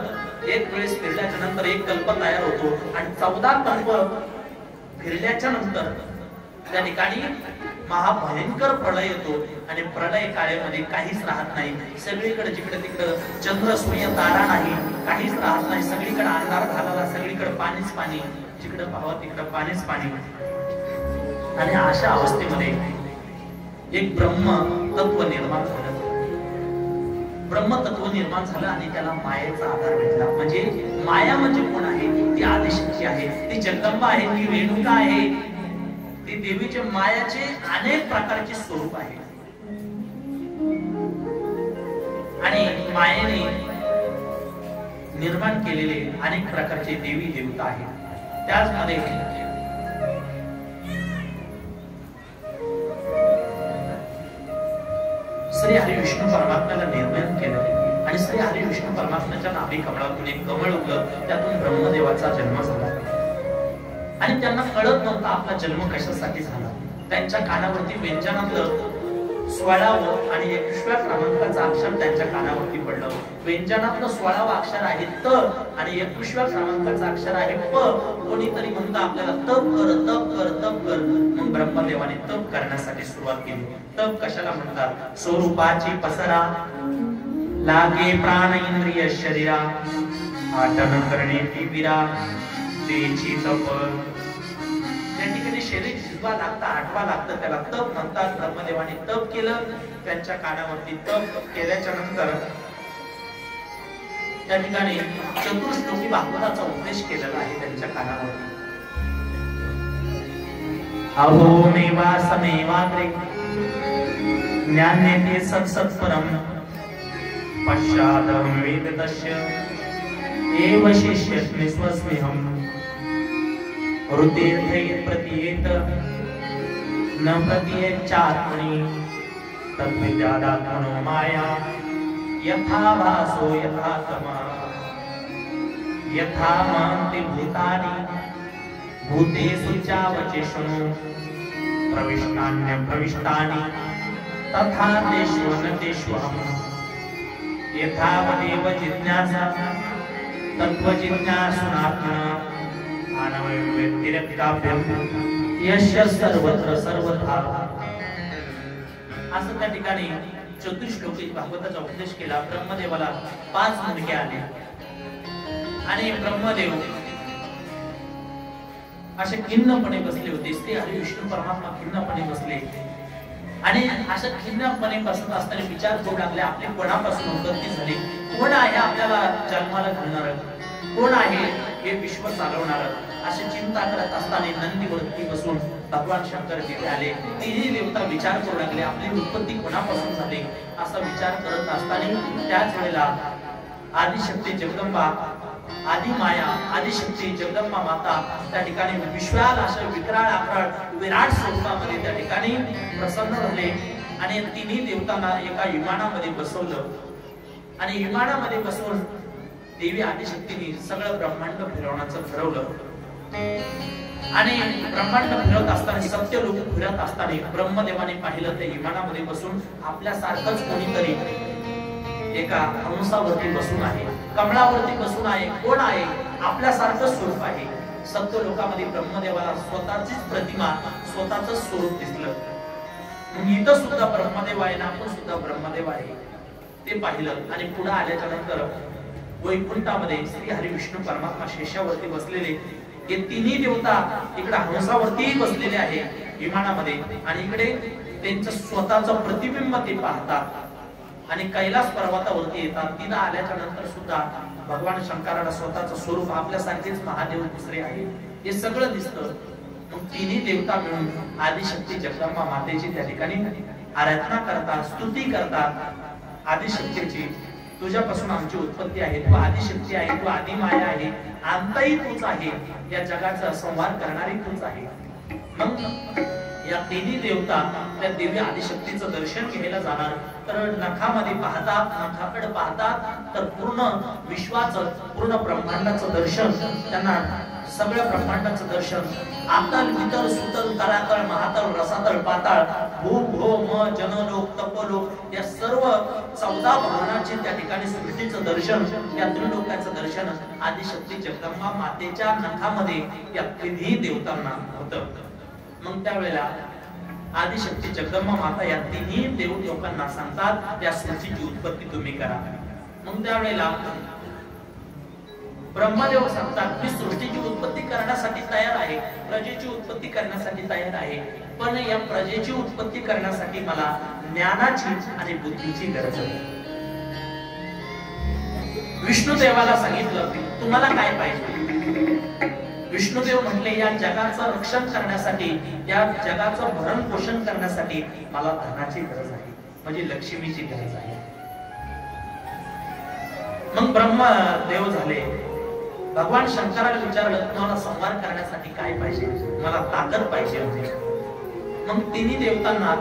एक वेळेस फिरल्याच्या नंतर एक कल्प तयार होतो आणि 14 कल्प फिरल्याच्या नंतर त्या ठिकाणी महाभयंकर प्रलय येतो आणि प्रलय काळामध्ये काहीच राहत नाही। सगळीकडे जिकडे तिकडे चंद्र सूर्य तारा नाही, काहीच राहत नाही, सगळीकडे अंधार झालेला, सगळीकडे पाणीच पाणी, जिकडे पाहावं तिकडे पाणीच पाणी। आणि अशा अवस्थेमध्ये एक ब्रह्म तत्व निर्माण झालं, ब्रह्मतत्व निर्माण झालं आणि त्याला मायेचा आधार भेटला। म्हणजे माया म्हणजे कोण आहे? ती आदिशक्ती आहे, ती जगदंबा आहे, ती रेणुका आहे, ती देवीचे मायाचे अनेक प्रकारचे स्वरूप आहे। आणि मायेने निर्माण केलेले अनेक प्रकारचे देवी देवता आहेत। त्याचमध्ये श्री हरी विष्णू परमात्म्याला निर्माण केलं आणि श्री हरी विष्णू परमात्म्याच्या नाभी कमळातून एक कमळ उगलं, त्यातून ब्रह्मदेवाचा जन्म झाला आणि त्यांना कळत नव्हता आपला जन्म कशासाठी झाला। त्यांच्या कानावरती व्यंजनातलं 16वं आणि 21व्या क्रमांकाचं अक्षर त्यांच्या कानावरती पडलं। व्यंजनातलं 16वं अक्षर आहे त आणि 21व्या क्रमांकाचं अक्षर आहे प। कोणीतरी म्हणतं आपल्याला तप कर, तप कर, तप कर। मग ब्रह्मदेवाने तप करण्यासाठी सुरुवात केली। तप कशाला म्हणतात? स्वरूपाची पसरा लागे प्राण इंद्रिय शरीरा आटन करणे ती विरा तेची तप। त्या ठिकाणी शरीर शिजवा लागतं, आटवा लागतं, त्याला तप म्हणतात। ब्रह्मदेवाने तप केलं, त्यांच्या कानावरती तप केल्याच्या नंतर त्या ठिकाणी चतुर्श्लोकी भागवताचा उपदेश केलेला आहे त्यांच्या कानावरती। अहो मेवासमेवाग्रे ज्ञानेते सत्सत्परम पश्चादहं वेदतस्य एव शिष्यस्मि स्वस्म्यहम् ऋतेर्थे प्रतीयेत न प्रतीयेच्चात्मनि तद्विद्यादात्मनो माया यथा भासो यथा तमा यथा मान्ति भूतानि भूतेषु चावचेषु प्रविष्टान्य प्रविष्टानि तथा तेषु न तेष्वहम् यथा वदेव जिज्ञासा तत्त्वजिज्ञासुनात्मना आनवव्यतिरेक्ताभ्यं यस्य सर्वत्र सर्वथा। असं त्या ठिकाणी चतुर्श्लोकी भागवताचा उपदेश केला। ब्रह्मदेवाला 5 मुलगे आले आणि ब्रह्मदेव असे खिन्नपणे बसले होते। श्री हरी विष्णू परमात्मा खिन्नपणे बसले आणि अशा खिन्नपणे बसत असताना विचार करू लागले आपले कोणापासून उत्पत्ती झाली, कोण आहे आपल्याला जन्माला घालणार, कोण आहे हे विश्व चालवणार। अशी चिंता करत असताना नंदीवरती बसून भगवान शंकर तिथे आले। तिन्ही देवता विचार करू लागले आपली उत्पत्ती कोणापासून झाली। असा विचार करत असताना त्याच वेळेला आदिशक्ती जगदंबा, आदि माया, आदिशक्ती जगदंबा माता त्या ठिकाणी विश्वाल अशा विकराळ आकाळ विराट स्वरूपामध्ये त्या ठिकाणी प्रसन्न झाले आणि तिन्ही देवतांना एका विमानामध्ये बसवलं आणि विमानामध्ये बसवून देवी आदिशक्तीने सगळं ब्रह्मांड फिरवण्याचं ठरवलं। आणि ब्रह्मांड फिरत असताना सत्य लोक फिरत असताना ब्रह्मदेवाने पाहिलं ते विमानामध्ये बसून आपल्यासारखंच कोणीतरी एका हंसावरती बसून आहे, कमळावरती बसून आहे, कोण आहे आपल्यासारखं स्वरूप आहे। सत्य लोकांमध्ये ब्रह्मदेवाला स्वतःचीच प्रतिमा, स्वतःच स्वरूप दिसलं। मग इथं सुद्धा ब्रह्मदेव आहे ना, आपण सुद्धा ब्रह्मदेव आहे ते पाहिलं आणि पुढे आल्याच्या नंतर वैकुंठामध्ये श्री हरी विष्णू परमात्मा शेषावरती बसलेले हे तिन्ही देवता इकडे हंसावरती बसलेले आहे विमानामध्ये आणि इकडे त्यांचं स्वतःचं प्रतिबिंब ते पाहतात आणि कैलास पर्वतावरती येतात। तिथं आल्याच्या नंतर सुद्धा भगवान शंकराला स्वतःचं स्वरूप आपल्यासारखेच महादेव दुसरे आहे हे सगळं दिसतं मग तिन्ही देवता मिळून आदिशक्ती जगदंबा मातेची त्या ठिकाणी आराधना करतात, स्तुती करतात। आदिशक्तीची, तुझ्यापासून आमची उत्पत्ती आहे, तू आदिशक्ती आहे, तू आदिमाया आहे, अंतही तूच आहे, या जगाचा संहार करणारी तूच आहे। मग या तिन्ही देवता त्या दिव्य आदिशक्तीचं दर्शन घ्यायला जाणार, तर नखामध्ये पाहतात, नखाकडे पाहतात, तर पूर्ण विश्वाचं, पूर्ण ब्रह्मांडाचं दर्शन त्यांना, सगळ्या ब्रह्मांडाचं दर्शन। आतल वितल सुतल तलातल महातल रसातल पाताळ भू भो म जनलोक तपलोक या सर्व 14 भुवनाचे त्या ठिकाणी सृष्टीचं दर्शन, या त्रिलोकाचं दर्शन आदिशक्ती जगदंबा मातेच्या नखामध्ये या तिन्ही देवतांना होतं। मग त्यावेळेला आदिशक्ती जगदंबा माता या तिन्ही देव लोकांना सांगतात, या सृष्टीची उत्पत्ती तुम्ही करा। मग त्यावेळेला ब्रह्मदेव सांगतात की सृष्टीची उत्पत्ती करण्यासाठी तयार आहे, प्रजेची उत्पत्ती करण्यासाठी तयार आहे, पण या प्रजेची उत्पत्ती करण्यासाठी मला ज्ञानाची आणि बुद्धीची गरज आहे। विष्णुदेवाला सांगितलं तुम्हाला काय पाहिजे? विष्णुदेव म्हटले या जगाचं रक्षण करण्यासाठी, या जगाचं भरण पोषण करण्यासाठी मला धनाची गरज आहे, म्हणजे लक्ष्मीची गरज आहे। मग ब्रह्मदेव झाले, भगवान शंकराला विचारलं तुम्हाला संहार करण्यासाठी काय पाहिजे? मला ताकद पाहिजे होती। मग तिन्ही देवतांना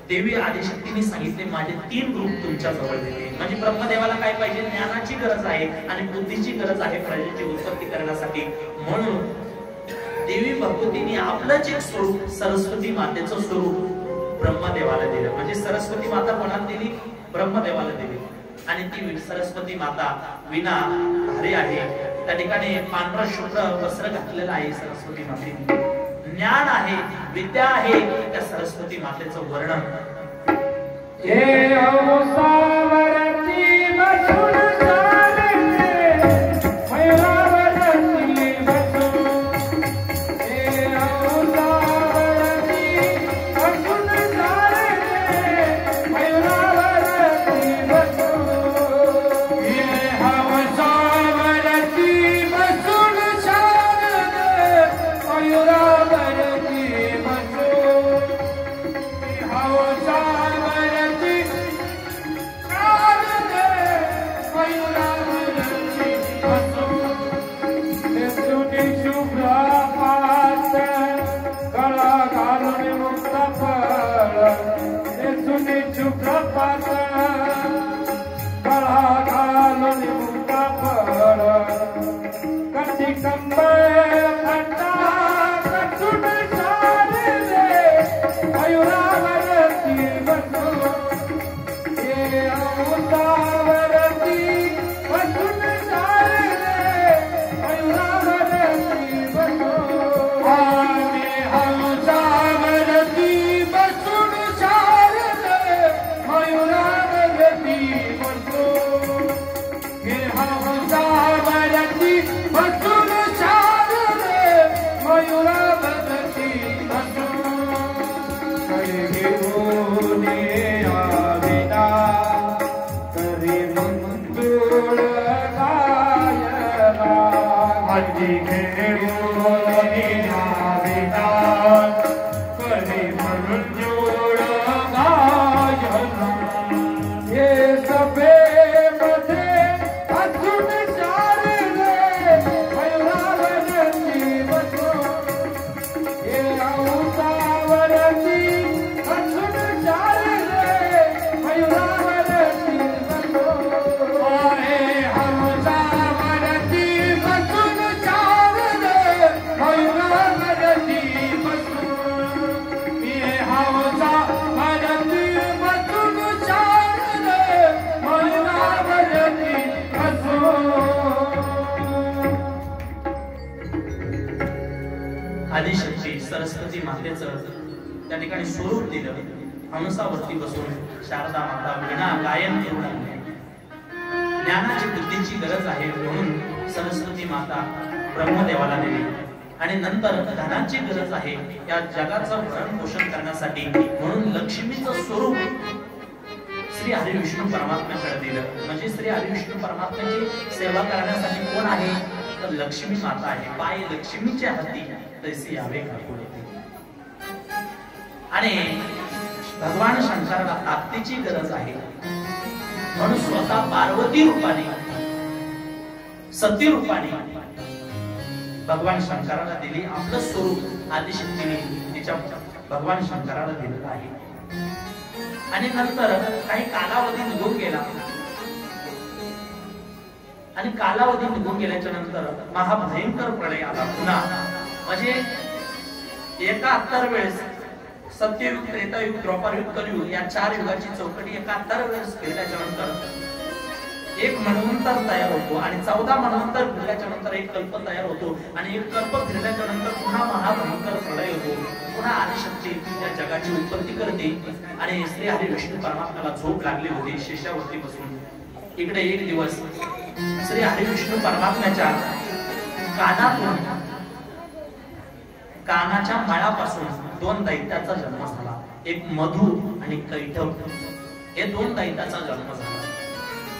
देवी आदिशक्तीने सांगितले माझे 3 रूप तुमच्या जवळ दिले। म्हणजे ब्रह्मदेवाला काय पाहिजे? ज्ञानाची गरज आहे आणि बुद्धीची गरज आहे प्रजेची उत्पत्ती करण्यासाठी। म्हणून देवी भगवतीने आपलंच एक स्वरूप, सरस्वती मातेचं स्वरूप ब्रह्मदेवाला दिलं। म्हणजे सरस्वती माता कोणाला दिली? ब्रह्मदेवाला दिली। आणि ती सरस्वती माता विना धारी आहे, त्या ठिकाणी पांढरा शुभ्र वस्त्र घातलेलं आहे सरस्वती मातेने। ज्ञान आहे, विद्या आहे, त्या सरस्वती मातेचं वर्णन आदिशक्ती सरस्वती मातेचं त्या ठिकाणी स्वरूप दिलं। हंसावरती बसून शारदा माता वीणा गायन करून ज्ञानाची बुद्धीची गरज आहे, म्हणून सरस्वती माता ब्रह्मदेवाला दिली। आणि नंतर धनाची गरज आहे या जगाचं भरण पोषण करण्यासाठी, म्हणून लक्ष्मीचं स्वरूप श्री हरी विष्णू परमात्म्याकडे दिलं। म्हणजे श्री हरी विष्णू परमात्म्याची सेवा करण्यासाठी कोण आहे? तर लक्ष्मी माता आहे, पाय लक्ष्मीच्या हाती तैसे यावे घालून. आणि भगवान शंकराला ताकदीची गरज आहे म्हणून स्वतः पार्वती रूपाने सती रूपाने भगवान शंकराला दिली आपलं स्वरूप आदिशक्तीने तिच्या भगवान शंकराला दिलेलं आहे. आणि नंतर काही कालावधी निघून गेला आणि कालावधी निघून गेल्याच्या नंतर महाभयंकर प्रलय आला पुन्हा. म्हणजे एकाहत्तर वेळेस सत्ययुग, त्रेतायुग, द्वापारयुग, कलियुग या 4 युगाची चौकटी 71 वेळेस फिरल्याच्या नंतर एक मन्वंतर तयार होतो आणि 14 मन्वंतर फिरल्याच्या नंतर एक कल्प तयार होतो आणि एक कल्प फिरल्याच्या नंतर पुन्हा महाभयंकर प्रलय होतो. पुन्हा आदिशक्ती या जगाची उत्पत्ती करते आणि श्री हरी विष्णू परमात्म्याला झोप लागली होती शेषावरती बसून. इकडे एक दिवस श्री हरी विष्णू परमात्म्याच्या कानातून कानाच्या माळापासून 2 दैत्याचा जन्म झाला. एक मधु आणि कैटभ हे 2 दैत्याचा जन्म झाला.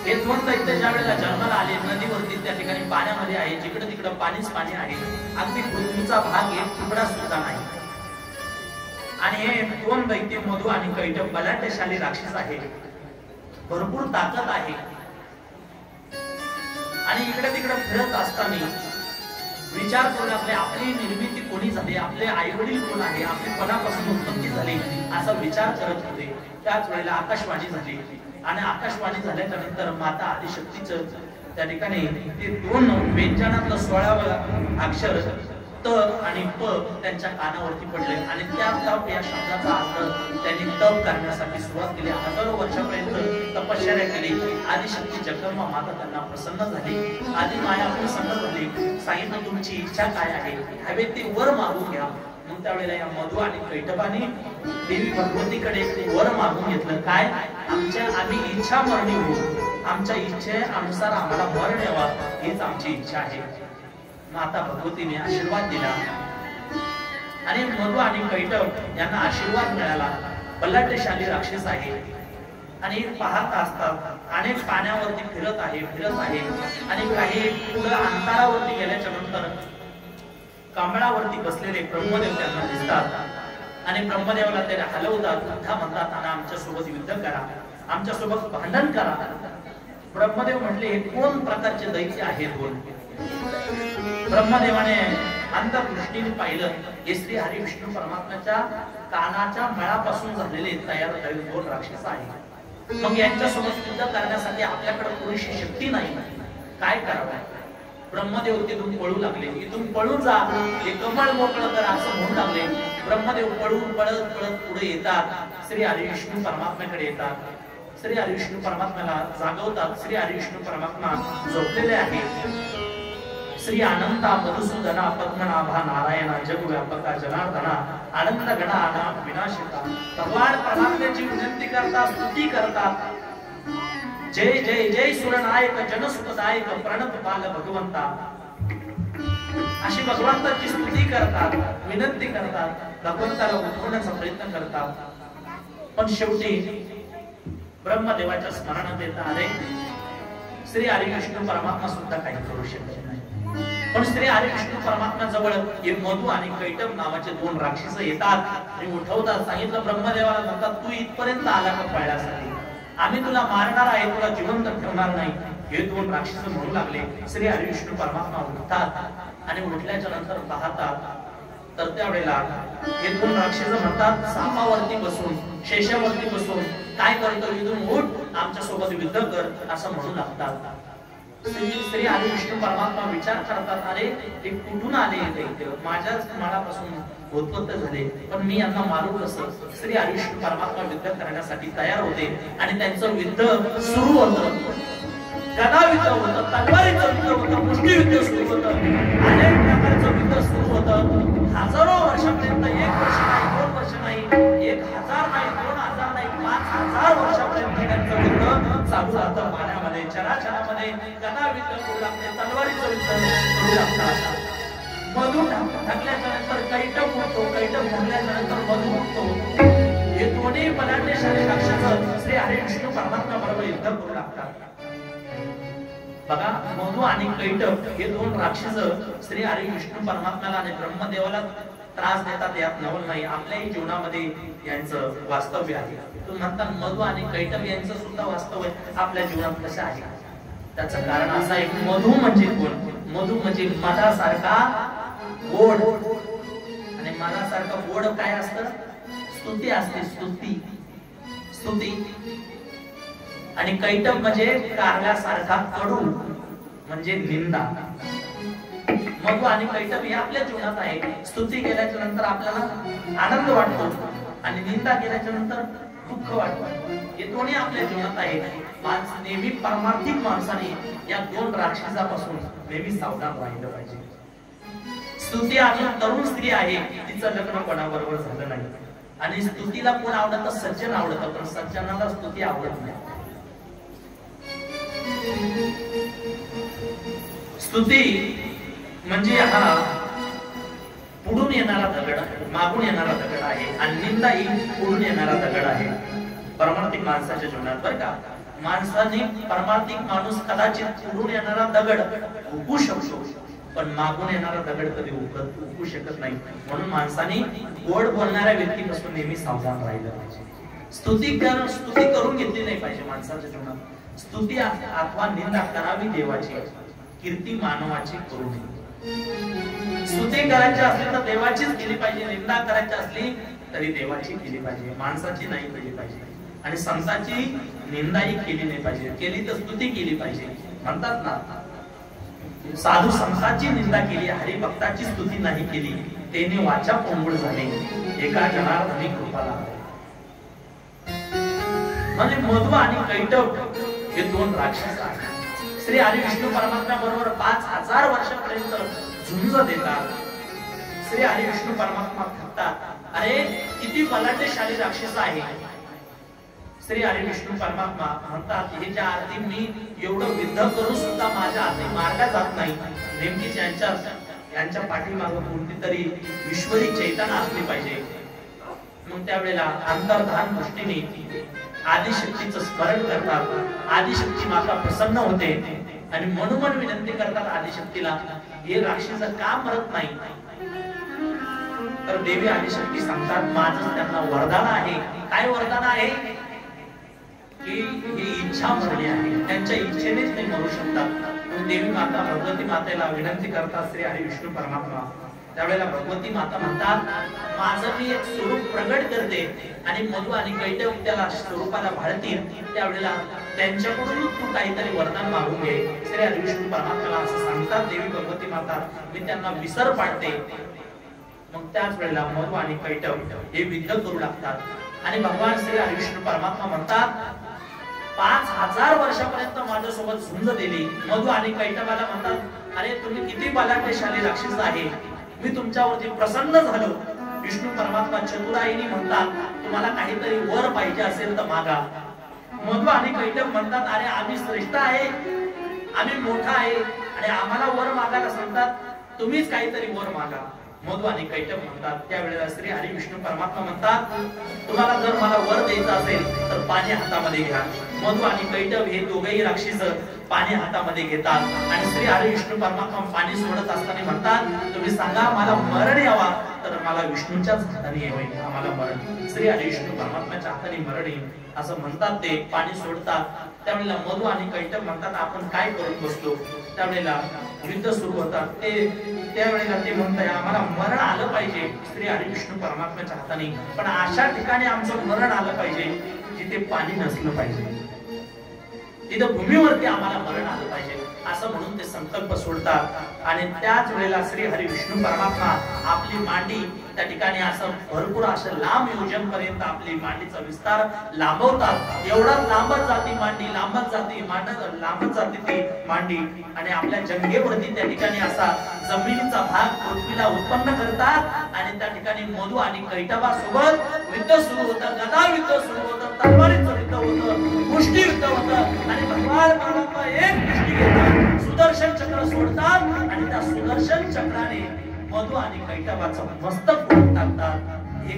हे 2 दैत्य ज्या वेळेला जन्माला आले नदीवरती त्या ठिकाणी पाण्यामध्ये आहे, जिकडे तिकडे पाणीच पाणी आहे, अगदी पृथ्वीचा भाग एक तुकडा सुद्धा नाही. आणि हे 2 दैत्य मधु आणि कैटभ बलाढ्यशाली राक्षस आहे, भरपूर ताकद आहे. आणि इकडे तिकडे फिरत असताना विचार करू लागले आपली निर्मिती कोणी झाली, आपले आई वडील कोण आहे, आपली कोणापासून उत्पत्ती झाली असा विचार करत होते. त्याच वेळेला आकाशवाणी झाली आणि आकाशवाणी झाल्याच्या नंतर माता आदिशक्तीचं त्या ठिकाणी ते 2 व्यंजनातलं 16वं अक्षर त आणि प त्यांच्या कानावरती पडले आणि त्या तप या शब्दाचा अर्थ त्यांनी तप करण्यासाठी सुरुवात केली. हजारो वर्षापर्यंत तपश्चर्या केली. आदिशक्ती जगदंबा माता त्यांना प्रसन्न झाली. आदि माया प्रसन्न झाली. सांगितलं तुमची इच्छा काय आहे, हवे ते वर मागून घ्या. मग त्यावेळेला या मधु आणि कैटभाने देवी भगवतीकडे वर मागून घेतलं. काय, आम्ही इच्छा मरणी होऊ, आमच्या इच्छेनुसार आम्हाला मरण यावा हीच आमची इच्छा आहे. माता भगवतीने आशीर्वाद दिला आणि मधु आणि कैटभ यांना आशीर्वाद मिळाला. बलाढ्यशाली राक्षस आहे आणि पाहत असतात अनेक पाण्यावरती फिरत आहे आणि काही पुढे अंतरावरती गेल्याच्या नंतर कमळावरती बसलेले ब्रह्मदेव त्यांना दिसतात आणि ब्रह्मदेवाला ते हलवतात, म्हणतात आणि आमच्या सोबत युद्ध करा, आमच्या सोबत भांडण करा. ब्रह्मदेव म्हटले हे कोण प्रकारचे दैत्य आहेत. ब्रह्मदेवाने अंतर्दृष्टीने पाहिलं हे श्री हरी विष्णू परमात्म्याच्या कानाच्या मळापासून झालेले तयार 2 राक्षस आहेत. मग यांच्यासोबत युद्ध करण्यासाठी आपल्याकडे पुरेशी शक्ती नाही, काय करावं. ब्रह्मदेव तिथून पळू लागले. इथून पळून जा, हे कमळ मोकळं करा असं म्हणू लागले. ब्रह्मदेव पळत पुढे येतात, श्री हरी विष्णू परमात्म्याकडे येतात. श्री हरी विष्णू परमात्म्याला जागवतात. श्री हरी विष्णू परमात्मा झोपलेले आहेत. श्री अनंता मधुसूदना पद्मनाभा नारायणा जगव्यापका जनार्दना आनंद गणा विनाशिता. भगवान परमात्म्याची विनंती करतात, स्तुती करतात. जय जय जय सुरनायक जनसुखदायक प्रणत पाल भगवंता अशी भगवंताची स्तुती करतात, विनंती करतात, भगवंताला उठवण्याचा प्रयत्न करतात. पण शेवटी ब्रह्मदेवाच्या स्मरणात येत आले श्री हरी विष्णू परमात्मा सुद्धा काही करू शकत नाही. पण श्री हरी विष्णू परमात्मा जवळ हे मधु आणि कैटभ नावाचे 2 राक्षस येतात आणि उठवतात. सांगितलं ब्रह्मदेवाला, म्हणतात तू इथपर्यंत आला का पळण्यासाठी, आम्ही तुला मारणार आहे, तुला जिवंत ठेवणार नाही. हे 2 राक्षस म्हणू लागले. श्री हरी विष्णू परमात्मा उठतात आणि उठल्याच्या नंतर पाहतात तर त्यावेळेला हे 2 राक्षस म्हणतात सापावरती बसून, शेषावरती बसून काय करतो, इथून उठ, आमच्या सोबत युद्ध कर असं म्हणू लागतात. श्री हरी विष्णू परमात्मा विचार करतात, अरे ते कुठून आले, माझ्याच मनापासून उत्पन्न झाले, पण मी यांना मारू कसं. श्री हरी विष्णू परमात्मा युद्ध करण्यासाठी तयार होते आणि त्यांचं युद्ध सुरू होतं. गदायुद्ध होतं, तलवारीचं युद्ध होतं, मुष्टियुद्ध सुरू होतं, अनेक प्रकारचं युद्ध सुरू होतं. हजारो वर्षापर्यंत, 1 वर्ष नाही, 2 वर्ष नाही, 1000 नाही, 2000 नाही, 5000 वर्षापर्यंत त्यांचं युद्ध चालू राहतं. पाण्यामध्ये, चराचरामध्ये गदायुद्ध करू लागते, तलवारीचं युद्ध करू लागतात. मधु ढकल्याच्या नंतर कैटभ उठतो, कैटभ उठल्याच्या नंतर मधु उठतो. हे दोन्ही बलाढ्यशाली राक्षस श्री हरी विष्णू परमात्मा बरोबर युद्ध करू लागतात. बघा, मधु आणि कैटभ हे दोन राक्षस श्री हरी विष्णू परमात्म्याला आणि ब्रह्मदेवाला त्रास देतात, यात नवल नाही. आपल्याही जीवनामध्ये यांचं वास्तव्य आहे. तुम्ही म्हणता मधु आणि कैटभ यांचं सुद्धा वास्तव्य आपल्या जीवनात कसं आहे? त्याचं कारण असं आहे, मधु म्हणजे कोण? मधु म्हणजे मधासारखा गोड, आणि मधासारखा गोड काय असतं? स्तुती असते, स्तुती स्तुती. आणि कैटभ म्हणजे कारल्यासारखा कडू, म्हणजे निंदा. मधु आणि कैटभ हे आपल्या जीवनात आहे. स्तुती केल्याच्या नंतर आपल्याला आनंद वाटतो, आणि निंदा केल्याच्या नंतर दुःख वाटतं. हे दोन्ही आपल्या जीवनात आहे. नेहमी परमार्थिक माणसाने या दोन राक्षसापासून नेहमी सावधान राहिलं पाहिजे. स्तुती अजून तरुण स्त्री आहे, तिचं लग्न कोणाबरोबर झालं नाही, आणि स्तुतीला कोण आवडतं? सज्जन आवडतं, पण सज्जनाला स्तुती आवडत नाही. स्तुती म्हणजे हा पुढून येणारा दगड, मागून येणारा दगड आहे, आणि निंदा ही पुढून येणारा दगड आहे परमार्थिक माणसाच्या जीवनात. बरं का, माणसाने परमार्थिक माणूस कदाचित पुढून येणारा दगड उगवू शकतो, पण मागून येणारा दगड कधी उगवू शकत नाही. म्हणून माणसाने गोड बोलणाऱ्या व्यक्तीपासून नेहमी सावधान राहिलं पाहिजे. स्तुती करून घेतली नाही पाहिजे माणसाच्या जीवनात. स्तुती अथवा निंदा करावी देवाची, कीर्ती मानवाची करू नये. स्तुती करायची असली तर देवाचीच केली पाहिजे, निंदा करायची असली तरी देवाची केली पाहिजे, माणसाची नाही केली पाहिजे. आणि संतांची निंदाही केली नाही पाहिजे, केली तर स्तुती केली पाहिजे. म्हणतात ना, साधू संतांची निंदा केली, हरिभक्ताची स्तुती नाही केली, तेने वाचा पोंगळ झाले, एका जनार्दनी कृपा लागली. म्हणजे मधु आणि कैटभ हे दोन राक्षस आहेत. श्री हरी विष्णू परमात्म्या बरोबर 5000 वर्षापर्यंत झुंज देतात. श्री हरी विष्णू परमात्मा म्हणतात, अरे किती बलाढ्यशाली राक्षस आहे. श्री हरी विष्णू परमात्मा म्हणतात, ह्याच्या आरती मी एवढं युद्ध करून सुद्धा माझ्या हाती मारला जात नाही. नेमकीच यांच्या पाठीमागे कोणती तरी ईश्वरी चैतन्य असली पाहिजे. मग त्यावेळेला अंतर्धान दृष्टीने आदिशक्तीचं स्मरण करतात. आदिशक्ती माता प्रसन्न होते आणि मनोमन विनंती करतात आदिशक्तीला, हे राक्षस का मरत नाही? तर देवी आदिशक्ती सांगतात, माझं त्यांना वरदान आहे. काय वरदान आहे? की ही इच्छा मरली आहे, त्यांच्या इच्छेनेच ते मरू शकतात. देवी माता भगवती मातेला विनंती करतात श्री हरी विष्णू परमात्मा. त्यावेळेला भगवती माता म्हणतात, माझं मी एक स्वरूप प्रगट करते, आणि मधु आणि कैटभ त्याला स्वरूपाला भाळतील. त्यावेळेला त्यांच्याकडून तू काहीतरी वरदान मागून घे. श्री हरी विष्णू परमात्म्याला असं सांगतात देवी भगवती माता, मी त्यांना विसर पाडते. मग त्याच वेळेला मधु आणि कैटभ हे युद्ध करू लागतात. आणि भगवान श्री हरी विष्णू परमात्मा म्हणतात, 5000 वर्षापर्यंत माझ्यासोबत झुंज दिली. मधु आणि कैटभाला म्हणतात, अरे तुम्ही किती बलाढ्यशाली राक्षस आहे, मी तुमच्यावरती प्रसन्न झालो. विष्णू परमात्मा चतुराईनी म्हणतात, तुम्हाला काहीतरी वर पाहिजे असेल तर मागा. मधु आणि कैटभ म्हणतात, अरे आम्ही श्रेष्ठ आहे, आम्ही मोठा आहे, आणि आम्हाला वर मागायला सांगतात, तुम्हीच काहीतरी वर मागा. मधु आणि कैटभ म्हणतात, त्यावेळेला श्री हरी विष्णू परमात्मा म्हणतात, तुम्हाला जर मला वर द्यायचं असेल तर पाणी हातामध्ये घ्या. मधु आणि कैटभ हे दोघेही राक्षस पाणी हातामध्ये घेतात, आणि श्री हरी विष्णू परमात्मा पाणी सोडत असताना म्हणतात, तुम्ही सांगा मला मरण यावा तर मला विष्णूच्याच हाताने येईल, आम्हाला मरण श्री हरी विष्णू परमात्म्याच्या हाताने मरण येईल असं म्हणतात. ते पाणी सोडतात. त्यावेळेला मधु आणि कैटभ म्हणतात, आपण काय करून बसलो? त्यावेळेला युद्ध सुरू होतात. त्यावेळेला ते म्हणतात, आम्हाला मरण आलं पाहिजे श्री हरी विष्णू परमात्म्याच्या हाताने, पण अशा ठिकाणी आमचं मरण आलं पाहिजे जिथे पाणी नसलं पाहिजे, तिथं भूमीवरती आम्हाला मरण आलं पाहिजे असं म्हणून ते संकल्प सोडतात. आणि त्याच वेळेला श्री हरी विष्णू परमात्मा आपली मांडी त्या ठिकाणी असं भरपूर असं लांब योजन पर्यंत आपली मांडीचा विस्तार लांबवतात. एवढा लांबच जाती मांडी, लांबच जाती ती मांडी, आणि आपल्या जंगेवरती त्या ठिकाणी असा जमिनीचा भाग पृथ्वीला उत्पन्न करतात. आणि त्या ठिकाणी मधु आणि कैटभासोबत युद्ध सुरू होतं, गदा युद्ध सुरू होतं, तलवारीचं युद्ध होतं, मुष्टी युद्ध होतं. आणि भगवान परमात्मा एक मुष्टी घेतात, सुदर्शन चक्र सोडतात, आणि त्या सुदर्शन चक्राने मधु आणि कैटभाचं मस्तक फोडून टाकतात. हे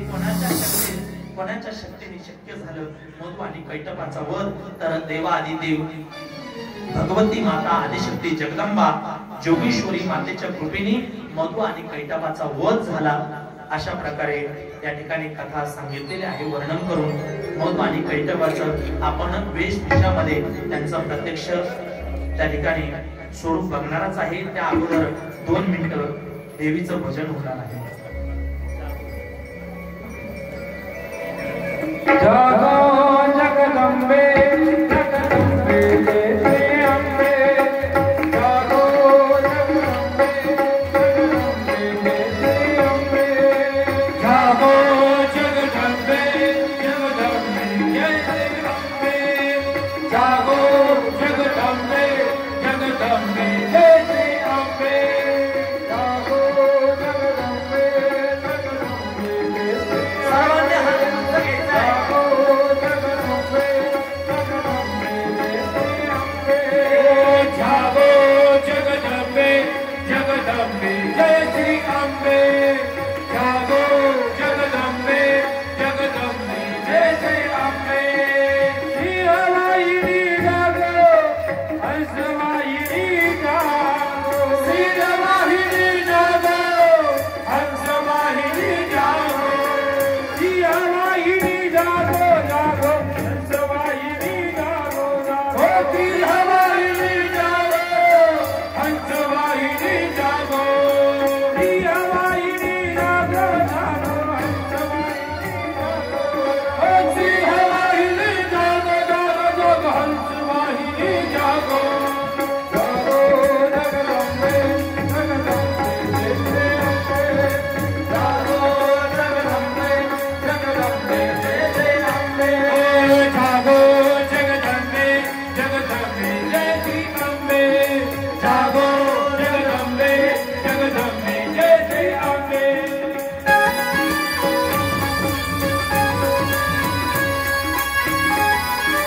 कोणाच्या शक्तीने शक्य झालं? मधु आणि कैटभाचा वध. तर देवादिदेव भगवती माता आदिशक्ती जगदंबा जोगेश्वरी मातेच्या कृपेने मधु आणि कैटभाचा वध झाला अशा प्रकारे या ठिकाणी कथा सांगितलेली आहे। वर्णन करून मधु आणि कैटभाचं आपण वेशभूषामध्ये त्यांचं प्रत्यक्ष त्या ठिकाणी स्वरूप बघणारच आहे। त्या अगोदर 2 मिनिटं देवीचं भजन होणार आहे। जागो जगदंबे जगदंबे जय अम्बे जागो जगदंबे जगदंबे जय अम्बे जागो जगदंबे जगदंबे जय अम्बे जागो जगदंबे जगदंबे जय अम्बे जागो जगदंबे जगदंबे सर्वांनी हात घ्यायचा जागो जगदंबे जगदंबे जय श्री अम्बे जागो जगदंबे जगदंबे जय श्री अम्बे श्रीहवाईनी जागो हंसवाहिनी जागो श्रीहवाहिनी जागो हंसवाहिनी जागो श्रीहवाहिनी जागो जागो हंसवाहिनी जागो जागो श्रीहवाहिनी जागो हंसवाहिनी जागो श्रीहवाहिनी जागो जागो हंसवाहिनी जागो श्रीहवाहिनी जागो जागो जागो हंसवाहिनी जागो जागो जगदंबे जगदंबे जय अम्बे जागो जगदंबे जगदंबे जय अम्बे जागो जगदंबे जगदंबे जय श्री अम्बे जागो जगदंबे जगदंबे जय श्री अम्बे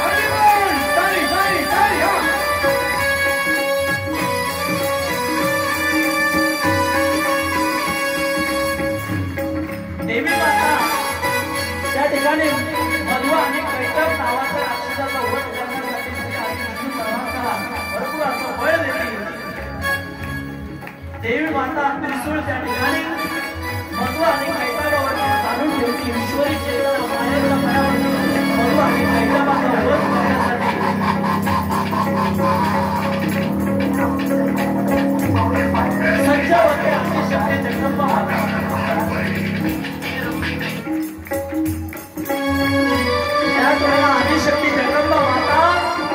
हरि बोल ताली ताली ताली हा देवी माता त्या ठिकाणी मधु आणि कैटभ नावाच्या राक्षसाचा वध करण्यासाठी श्री हरी विष्णू परमात्मा भरपूर असं बळ देते। देवी माता त्रिशूळ त्या ठिकाणी मधु आणि कैटभावरती चालून ठेवली। ईश्वरी चेतन मायेच्या बळावरती मधु आणि कैटभाचा वध करण्यासाठी सज्ज होते आदिशक्ती जगदंबा माता। आदिशक्ती जगदंबा माता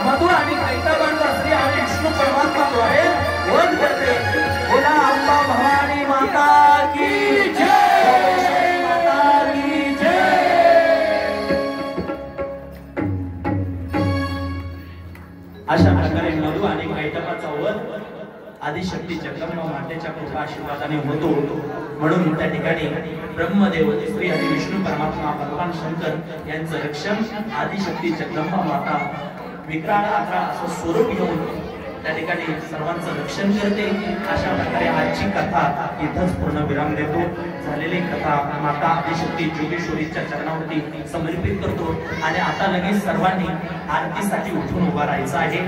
मधु आणि कैटभाचा श्री हरी विष्णू परमात्माद्वारे वध करते। बोला अंबा भवानी माता की जय, माता की जय। अशा प्रकारे मधु आणि कैटभाचा वध आदिशक्ती जगदंबा मातेच्या कृपा आशीर्वादाने होतो। म्हणून त्या ठिकाणी ब्रह्मदेव श्री हरी विष्णू परमात्मा भगवान शंकर यांचं रक्षण आदिशक्ती जगदंबा माता विक्राळ आकाळ असं स्वरूप घेऊन त्या ठिकाणी सर्वांचं रक्षण करते। अशा प्रकारे आजची कथा इथंच पूर्ण विराम देतो। झालेली कथा माता आदिशक्ती जोगेश्वरीच्या चरणावरती समर्पित करतो आणि आता लगेच सर्वांनी आरतीसाठी उठून उभा राहायचं आहे।